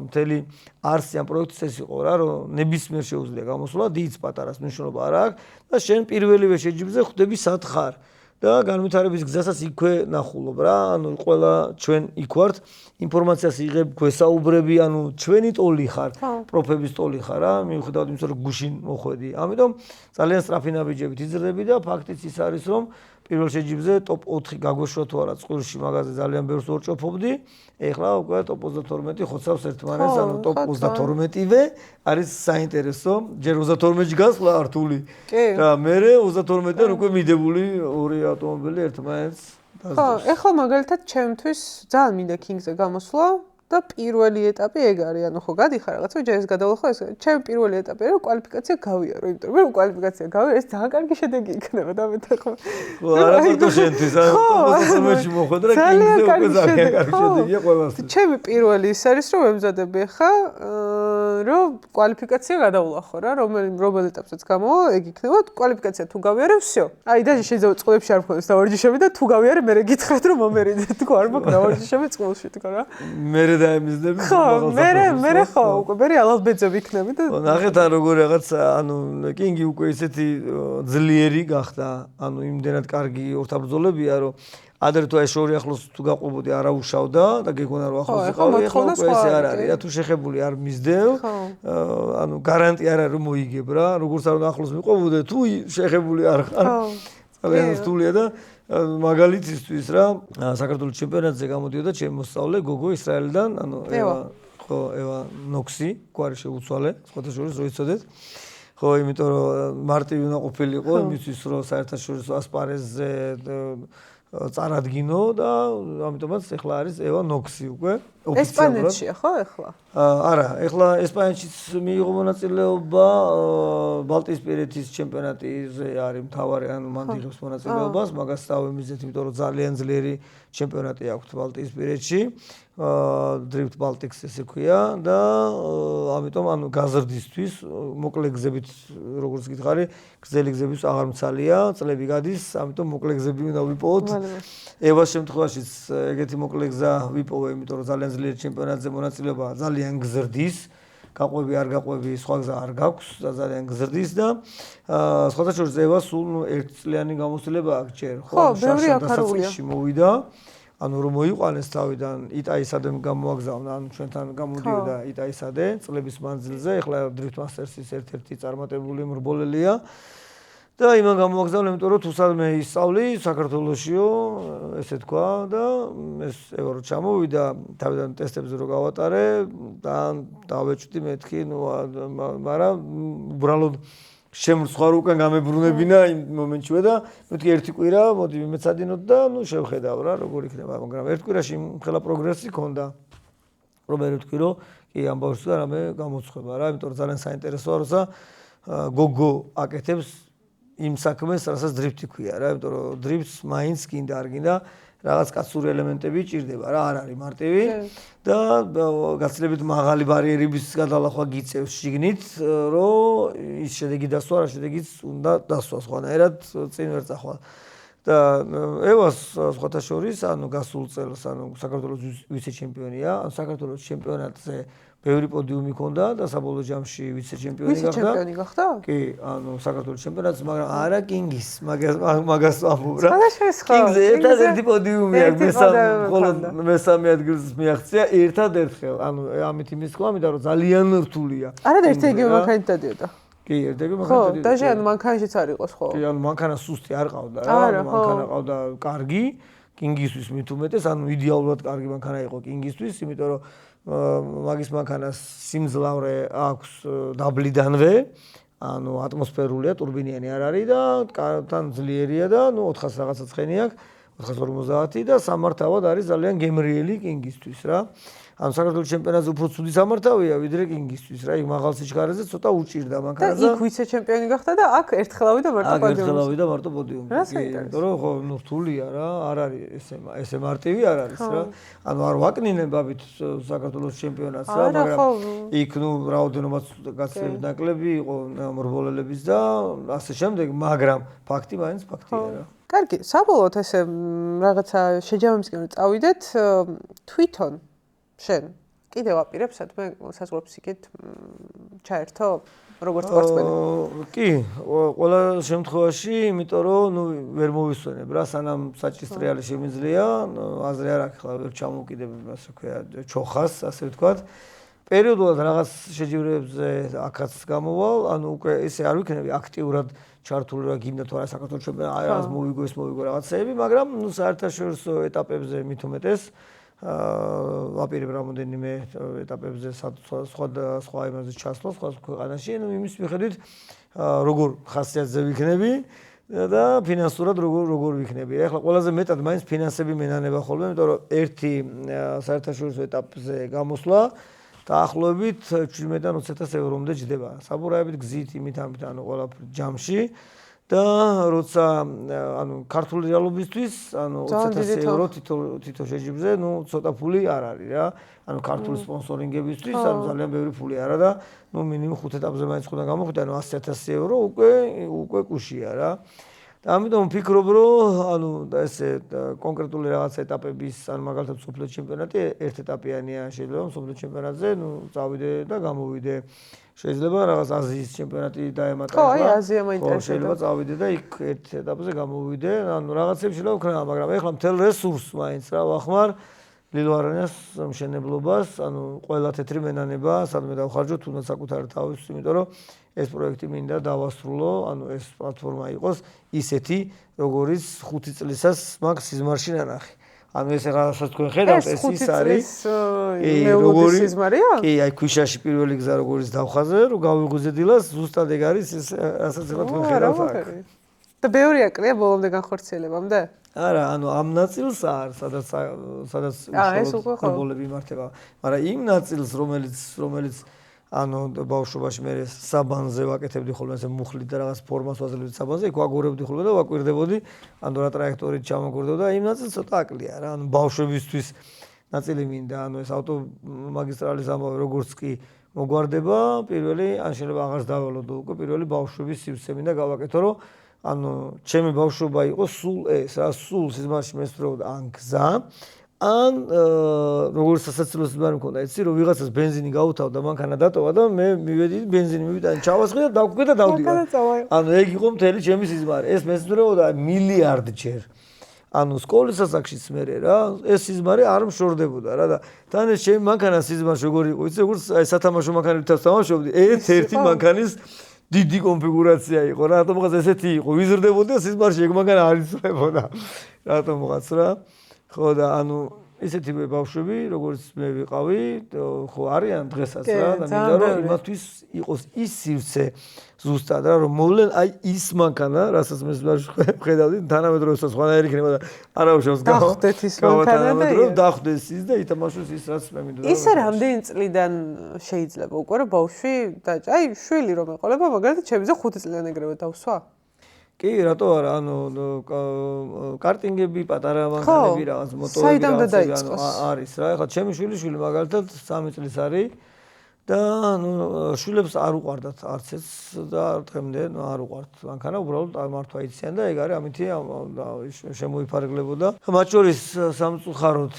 მთელი არსი ამ პროექტის ეს იყო რა, რომ ნებისმიერ შეუძლია გამოსვლა, დიდ პატარას მნიშვნელობა არ აქვს და შენ პირველივე შეჯიბრზე ხვდები სად ხარ და განვითარების გზასაც იქვე ნახულობ რა, ანუ ყველა ჩვენ იქ ვართ, ინფორმაციას იღებ, გვესაუბრები, ანუ ჩვენი ტოლი ხარ, პროფების ტოლი ხარ რა, მიუხედავად იმისა, რომ გუშინ მოხვედი. ამიტომ ძალიან სწრაფი ნაბიჯებით იზრდები და ფაქტიც ის არის, რომ პირველ შეჯიბრზე ტოპ 4 გაგვეშვა თუ არა წყვილში მაგაზე ძალიან ბევრს ვორჭოფობდი. ეხლა უკვე ტოპ 32 ხოცავს ერთმანეთს, ანუ ტოპ 32-ვე არის საინტერესო. ჯერ 32-ში გასვლა რთული. და მერე 32-დან უკვე მიდებული ორი ავტომობილი ერთმანეთს. ხო, ეხლა მაგალითად ჩემთვის ძალიან მინდა Kings-ზე გამოსვლა და და პირველი ეტაპი ეგ არის, ანუ ხო გადიხარ რაღაცა ჯერ ეს გადავლა ხო ეს ჩემი პირველი ეტაპი არის რომ კვალიფიკაცია გავიარო, იმიტომ რომ კვალიფიკაცია გავიარო ეს ძალიან კარგი შედეგი იქნება და მე ხო არა მარტო შენთვის, კომპოზიციებში მოხვედრა კინგზე უკვე ძალიან კარგი შედეგია ყველასთვის. ჩემი პირველი ის არის რომ ემზადები ხა რომ კვალიფიკაცია გადავლახო რა, რომელ ეტაპზეც გამოვა, ეგ იქნება კვალიფიკაცია თუ გავიარე, всё. აი და შეიძლება წყლებში არ მქონდეს დავარჯიშები და თუ გავიარე, მე გითხრათ რომ მომერიდე, თქო არ მაქვს დავარჯიშები წყლში თქო რა. მერე დაემიზნები მე ხო, უკვე მე ალალბეძები იქნები და ნახეთ ან როგორ რაღაც ანუ კინგი უკვე ისეთი ძლიერი გახდა, ანუ იმდენად კარგი ორთაბრძოლებია, რომ ადრე თუ აი შორი ახლოს თუ გაყვებოდი არავუშავდა და გეგონა რომ ახლოს იყავი, ახლა უკვე ესე არ არის რა, თუ შეხებული არ მისდევ, ანუ გარანტია არ არის რომ მოიგებ რა, როგორც არ უნდა ახლოს მიყვებოდე, თუ შეხებული არ ხარ. ძალიან რთულია და მაგალითისთვის რა, საქართველოს ჩემპიონატზე გამოდიოდა ჩემი მოსწავლე გოგო ისრაელიდან, ანუ ევა ნოქსი, გვარი შეუცვალე, სხვათა შორის რო იცოდეთ. ხო, იმიტომ რომ მარტივი უნდა ყოფილიყო იმისთვის რომ საერთაშორისო ასპარეზზე წარადგინო და ამიტომაც ეხლა არის ევა ნოქსი უკვე ოფიციალურად. ესპანეთშია ხო ეხლა? არა, ეხლა ესპანეთშიც მიიღო მონაწილეობა ბალტიისპირეთის ჩემპიონატზე არის მთავარი, ანუ მან იღებს მონაწილეობას, მაგას დავემიზეთ, იმიტომ რომ ძალიან ძლიერი ჩემპიონატი აქვს ბალტიისპირეთში. Drift Baltics ესე ქვია და ამიტომ ანუ გაზრდისთვის მოკლე გზებით როგორც გითხარი, გზელი გზების აღარ მცალია, წლები გადის, ამიტომ მოკლე გზები უნდა ვიპოვოთ. ევას შემთხვევაშიც ეგეთი მოკლე გზა ვიპოვე, იმიტომ რომ ძალიან ძლიერი ჩემპიონატზე მონაწილეობა ძალიან გზრდის. გაყვები არ გაყვები, სხვა გზა არ გაქვს და ძალიან გზრდის და სხვათა შორის ევას სულ ერთწლიანი გამოცდილება აქვს ჯერ, ხო? ბევრი აქარულია. მოვიდა. ანუ რომ მოიყვანეს თავიდან იტაისადე გამოაგზავნა, ანუ ჩვენთან გამოდიოდა იტაისადე წლების მანძილზე, ეხლა Drift Masters-ის ერთ-ერთი წარმატებული მრბოლელია. და იმან გამოაგზავნა, იმიტომ რომ თუსადმე ისწავლი საქართველოსიო, ესე თქვა და ეს ევრო ჩამოვიდა, თავიდან ტესტებზე რო გავატარე და დავეჭვდი მეთქი, ნუ მაგრამ უბრალოდ შემრცხვა რო უკან გამებრუნებინა იმ მომენტშივე და მეთქი ერთი კვირა, მოდი მიმეცადინოთ და ნუ შევხედავ რა, როგორ იქნება, მაგრამ ერთ კვირაში ხელა პროგრესი ქონდა. რომ მე ვთქვი რომ კი ამბავშია რამე გამოცხება რა, იმიტომ რომ ძალიან საინტერესოა, როცა გოგო აკეთებს იმ საქმეს, რასაც დრიფტი ქვია რა, იმიტომ რომ დრიფტს მაინც გინდა არ გინდა რაღაც კაცური ელემენტები ჭირდება რა, არ არის მარტივი და გაცილებით მაღალი ბარიერების გადალახვა გიწევს შიგნით, რომ ის შედეგი დასვა, რა შედეგიც უნდა დასვა, სხვანაირად წინ ვერ წახვალ. და ევას სხვათა შორის, ანუ გასულ წელს, ანუ საქართველოს ვიცე-ჩემპიონია, ანუ საქართველოს ჩემპიონატზე ბევრი პოდიუმი ჰქონდა და საბოლოო ჯამში ვიცე-ჩემპიონი გახდა. ვიცე-ჩემპიონი გახდა? კი, ანუ საქართველოს ჩემპიონატზე, მაგრამ არა კინგის, მაგას ვამბობ რა. კინგზე ერთადერთი პოდიუმი აქვს, მხოლოდ მესამე ადგილს მიაღწია ერთადერთხელ. ანუ ამით იმის თქვა, მინდა რომ ძალიან რთულია. არა და ერთ-ერთი მანქანით დადიოდა. კი, ერთ-ერთი ხო, მანქანით. დაჟე ანუ მანქანაშიც არ იყოს ხო? კი, ანუ მანქანა სუსტი არ ყავდა რა, მანქანა ყავდა კარგი, კინგისთვის მით უმეტეს, ანუ იდეალურად კარგი მანქანა იყო კინგისთვის, იმიტომ რომ მაგის მანქანას სიმძლავრე აქვს დაბლიდანვე, ანუ ატმოსფერულია, ტურბინიანი არ არის და თან ძლიერია და ნუ 400 რაღაცა ცხენი აქვს, 450 და სამართავად არის ძალიან გემრიელი კინგისთვის რა. ანუ საქართველოს ჩემპიონატზე უფრო ცუდი სამართავია ვიდრე კინგისთვის რა, იქ მაღალ სიჩქარეზე ცოტა უჭირდა მანქანაზე. და იქ ვიცე-ჩემპიონი გახდა და აქ ერთხელავი და მარტო პოდიუმი. აქ ერთხელავი და მარტო პოდიუმი. იმიტომ რომ ხო, ნუ რთულია რა, არ არის ესე მარტივი არ არის რა. ანუ არ ვაკნინებ ბაბით საქართველოს ჩემპიონატს რა, მაგრამ იქ ნუ რაოდენობაც გაცილებით ნაკლები იყო მრბოლელების და ასე შემდეგ, მაგრამ ფაქტი მაინც ფაქტია რა. კარგი, საბოლოოდ ესე რაღაცა შეჯამებისკენ წავიდეთ თვითონ შენ კიდევ აპირებ სადმე საზღვრებს იქით ჩაერთო როგორც სპორტსმენი? კი, ყველა შემთხვევაში, იმიტომ რომ ნუ ვერ მოვისვენებ რა, სანამ საჭის ტრიალი შემიძლია, აზრი არ აქვს, ხლა ვერ ჩამოვკიდებ, ასე ვქვია, ჩოხას, ასე ვთქვათ. პერიოდულად რაღაც შეჯიბრებებზე აქაც გამოვალ, ანუ უკვე ესე არ ვიქნები აქტიურად ჩართული რა გინდა თუ არა საქართველოს ჩემპიონატი, აი რაღაც მოვიგო ეს მოვიგო რაღაცეები, მაგრამ ნუ საერთაშორისო ეტაპებზე მით უმეტეს ვაპირებ რამოდენიმე ეტაპებზე სხვა იმაზე ჩასვლა სხვა ქვეყანაში, ანუ იმის მიხედვით როგორ ხასიათზე ვიქნები და ფინანსურად როგორ ვიქნები. ეხლა ყველაზე მეტად მაინც ფინანსები მენანება ხოლმე, იმიტომ რომ ერთი საერთაშორისო ეტაპზე გამოსვლა დაახლოებით 17-დან 20,000 ევრომდე ჯდება. საბურაებით გზით იმით ამით ყველაფერი ჯამში და როცა ქართული რეალობისთვის 20,000 ევრო თითო შეჯიბზე, ცოტა ფული არ არის რა. ქართული სპონსორინგებისთვის ძალიან ბევრი ფული არა და მინიმუმ 5 ეტაპზე მაინც უნდა გამოხვიდე, 100,000 ევრო უკვე კუშია რა. და ამიტომ ვფიქრობ, რომ ესე კონკრეტული რაღაც ეტაპების, მაგალითად სოფლიო ჩემპიონატი ერთეტაპიანია, შეიძლება სოფლიო ჩემპიონატზე, წავიდე და გამოვიდე. შეიძლება რაღაც აზიის ჩემპიონატი დაემატა. ხო, აზია მაინტერესებს. შეიძლება წავიდე და იქ ერთ ეტაპზე გამოვიდე. რაღაცებს შეიძლება ვქნა, მაგრამ ეხლა მთელ რესურსს მაინც რა ვახმარ ლილო არენას მშენებლობას, ყველა თეთრი მენანება, სადმე დავხარჯო თუნდაც საკუთარი თავის, იმიტომ რომ ეს პროექტი მინდა დავასრულო, ეს პლატფორმა იყოს ისეთი, როგორიც 5 წლისას მაგ სიზმარში ნანახი. ეს რაღაცას თქვენ ხედავთ, ეს ის არის. მეულოდი სიზმარია? კი, აი ქვიშაში პირველი გზა როგორიც დავხაზე, რომ გავიღვიძე დილას, ზუსტად ეგ არის ეს, რასაც თქვენ ხედავთ აქ. და ბევრი აკლია ბოლომდე განხორციელებამდე? არა, ამ ნაწილს არ, სადაც უშუალოდ იმართება, მაგრამ იმ ნაწილს, რომელიც ბავშვობაში მე საბანზე ვაკეთებდი ხოლმე ესე მუხლით და რაღაც ფორმას ვაძლევდი საბანზე, იქ ვაგორებდი ხოლმე და ვაკვირდებოდი, რა ტრაექტორით ჩამოკვირდებოდა და იმ ნაწილს ცოტა აკლია რა, ბავშვებისთვის ნაწილი მინდა, ეს ავტომაგისტრალის ამბავი როგორც კი მოგვარდება, პირველი შეიძლება აღარც დაველოდო უკვე პირველი ბავშვების სივრცე მინდა გავაკეთო, რომ ჩემი ბავშვობა იყო სულ ეს რა, სულ სიზმარში მესწრებოდა ან გზა, ან როგორც სასაცილო სიზმარი მქონდა, იცი რომ ვიღაცას ბენზინი გაუთავ და მანქანა დატოვა და მე მივედი ბენზინი მივიტანე ჩავასხი და დავკვე და დავდივარ. ეგ იყო მთელი ჩემი სიზმარი. ეს მესწრებოდა მილიარდჯერ. სკოლის ასაკშიც მერე რა, ეს სიზმარი არ მშორდებოდა რა და თან ეს ჩემი მანქანა სიზმარი როგორი იყო, იცი როგორც აი სათამაშო მანქანებით თამაშობდი, ერთ-ერთი მანქანის დიდი კონფიგურაცია იყო რა, რატომღაც ესეთი იყო, ვიზრდებოდი და სიზმარში ეგ მანქანა არ იცვლებოდა. რატომღაც რა. ხო და ისეთი ბავშვები, როგორც მე ვიყავი, ხო არიან დღესაც რა და მინდა რომ იმათთვის იყოს ის სივრცე ზუსტად რა, რომ მოვლენ აი ის მანქანა, რასაც მე ხედავდი, თანამედროვე სხვანაირი იქნება და არავის დახვდეთ ის მანქანა და დახვდეს ის და ითამაშოს ის რაც მე მინდოდა. ისე რამდენი წლიდან შეიძლება უკვე რომ ბავშვი და აი შვილი რომ ეყოლება, მაგალითად ჩემზე 5 წლიდან ეგრევე დავსვა? კი, რატო არა, კარტინგები, პატარა მანქანები, რაღაც მოტორები არის რა. ეხლა ჩემი შვილი მაგალითად 3 წლის არის და შვილებს არ უყვარდათ არც ეს და დღემდე არ უყვართ მანქანა, უბრალოდ მართვა იციან და ეგ არის ამითი შემოიფარგლებოდა. მათ შორის სამწუხაროდ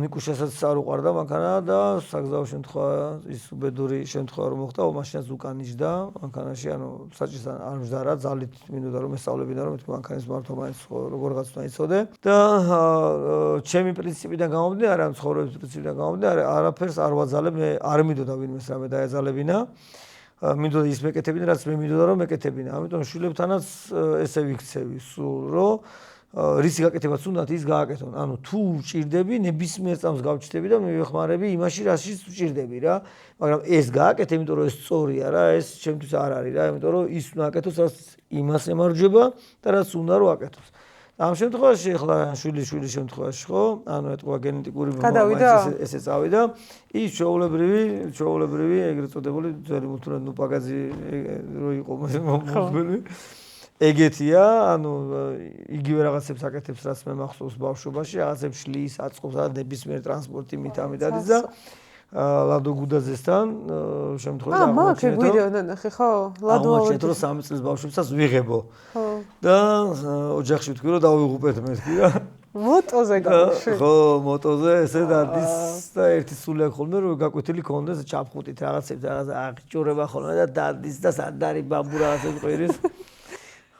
ნიკუშასაც არ უყვარდა მანქანა და საგზაო შემთხვევა ის უბედური შემთხვევა რომ მოხდა, მაშინაც უკან იჯდა მანქანაში, საჭისთან არ მჯდა რა, ძალით მინდოდა რომ ესწავლებინა რომ მეთქი მანქანის მართვა მაინც როგორღაც უნდა იცოდე და ჩემი პრინციპიდან გამომდინარე, არა ცხოვრების პრინციპიდან გამომდინარე, არაფერს არ ვაძალებ, მე არ მინდოდა და ვინმეს რამე დაეძალებინა. მინდოდა ის მეკეთებინა, რაც მე მინდოდა რომ მეკეთებინა. ამიტომ შვილებთანაც ესე ვიქცევი სულ, რომ რისი გაკეთებაც უნდათ ის გააკეთონ. თუ ვჭირდები, ნებისმიერ წამს გავჭდები და მივეხმარები იმაში, რასაც ვჭირდები რა. მაგრამ ეს გააკეთე, იმიტომ რომ ეს სწორია რა, ეს ჩემთვის არ არის რა, იმიტომ რომ ის უნდა აკეთოს, რაც იმას ემარჯვება და რაც უნდა რომ აკეთოს. ამ შემთხვევაში ახლა შვილის შემთხვევაში ხო, ეთქვა გენეტიკური მომენტი ესე წავიდა. ის ჩვეულებრივი ეგრეთ წოდებული ძველი მულტუნად პაგაზი რო იყო მოხმელი. ეგეთია, იგივე რაღაცებს აკეთებს, რაც მე მახსოვს ბავშვობაში, რაღაცებს შლის, აწყობს და ნებისმიერ ტრანსპორტი მითამიდადის და ლადო გუდაძესთან შემთხვევაში აღმოჩნდა. ვიდეო ნახე ხო? ლადო ავეჭრო 3 წლის ბავშვებსაც ვიღებო. ხო. და ოჯახში ვთქვი რომ დავიღუპეთ მეთქი რა. მოტოზე გავშვი. ხო, მოტოზე ესე დადის და ერთი სული აქვს ხოლმე რომ გაკვეთილი კონდეს ჩაფხუტით რაღაცებს რაღაც აღჭურება ხოლმე და დადის და სადარი ბამბუ რაღაცებს ყვირის.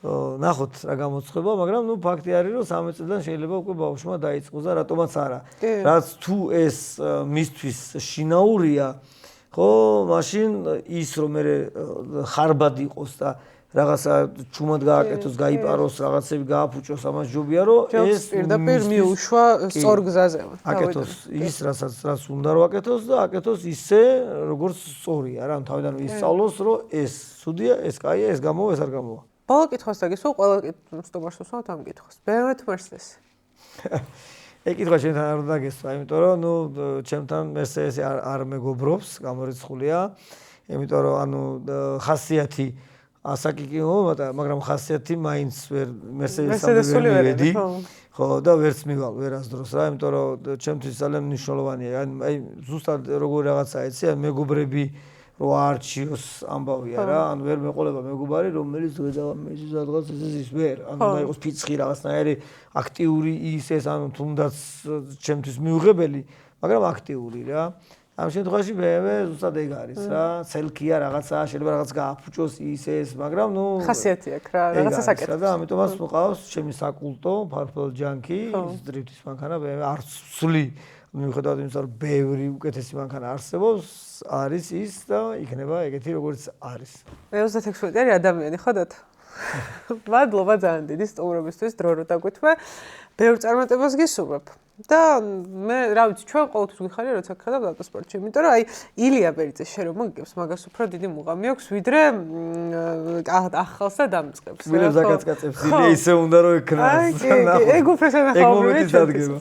ნახოთ რა გამოცხება, მაგრამ ფაქტი არის რომ 3 წლიდან შეიძლება უკვე ბავშვმა დაიწყოს და რატომაც არა. რაც თუ ეს მისთვის შინაურია, ხო, მაშინ ის რომ მე ხარბად იყოს და რაღაცა ჩუმად გააკეთოს, გაიპაროს, რაღაცები გააფუჭოს, ამას ჯობია რომ ეს პირდაპირ მიუშვა სწორ გზაზე. აკეთოს ის რაც უნდა რომ აკეთოს და აკეთოს ისე როგორც სწორია რა, თავიდანვე ისწავლოს რომ ეს ცუდია, ეს კაია, ეს გამოვა, ეს არ გამოვა. ბოლო კითხვას დაგისვა, ყველა სტუმარს უსვამთ ამ კითხვას. BMW თუ Mercedes? ეგ კითხვა ჩემთან არ უნდა გესვა, იმიტომ რომ ნუ ჩემთან Mercedes არ მეგობრობს, გამორიცხულია. იმიტომ რომ ანუ ხასიათი ასაკიკიო, მაგრამ ხასიათი მაინც ვერ Mercedes-ამდე ვერ მივედი. ხო, და ვერც მივალ ვერასდროს რა, იმიტომ რომ ჩემთვის ძალიან მნიშვნელოვანია. აი ზუსტად როგორი რაღაცა იცი, მეგობრები რო არჩიოს ამბავია რა, ანუ ვერ მეყოლება მეგობარი, რომელიც დღესდღეობით რაღაც ის ვერ, ანუ და იყოს ფიცხი რაღაცნაირი აქტიური ის ანუ თუნდაც ჩემთვის მიუღებელი, მაგრამ აქტიური რა. ამ შემთხვევაში BMW ზუსტად ეგ არის რა, სელქია რაღაცა, შეიძლება რაღაც გააფუჭოს ის, მაგრამ ნუ ხასიათი აქვს რა, რაღაცა საკეთებს. და ამიტომაც მყავს ჩემი საკულტო, Purple Junkie, ის დრიფტის მანქანა BMW არც სული, მიუხედავად იმისა, რომ ბევრი უკეთესი მანქანა არსებობს, არის ის და იქნება ეგეთი როგორც არის. მე 36 წელი ადამიანი ხო დათო? მადლობა ძალიან დიდი სტუმრობისთვის, დრო რო დაგვითმე. ბევრ წარმატებას გისურვებ. და მე რა ვიცი, ჩვენ ყოველთვის გიხარია როცა გხედავ ავტოსპორტში, იმიტომ რომ აი ილია ბერიძე შენ რომ მოგიგებს, მაგას უფრო დიდი მუღამი აქვს, ვიდრე ახალს და დამწყებს. ვიდრე ზაკაცკაცებს ილია ისე უნდა რომ ეკნას. ეგ უფრო შენახავია დადგება.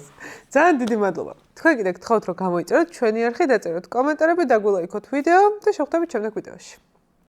ძალიან დიდი მადლობა. თქვენ კიდე გთხოვთ რომ გამოიწეროთ ჩვენი არხი, დაწეროთ კომენტარები, დაგულაიქოთ ვიდეო და შევხვდებით შემდეგ ვიდეოში.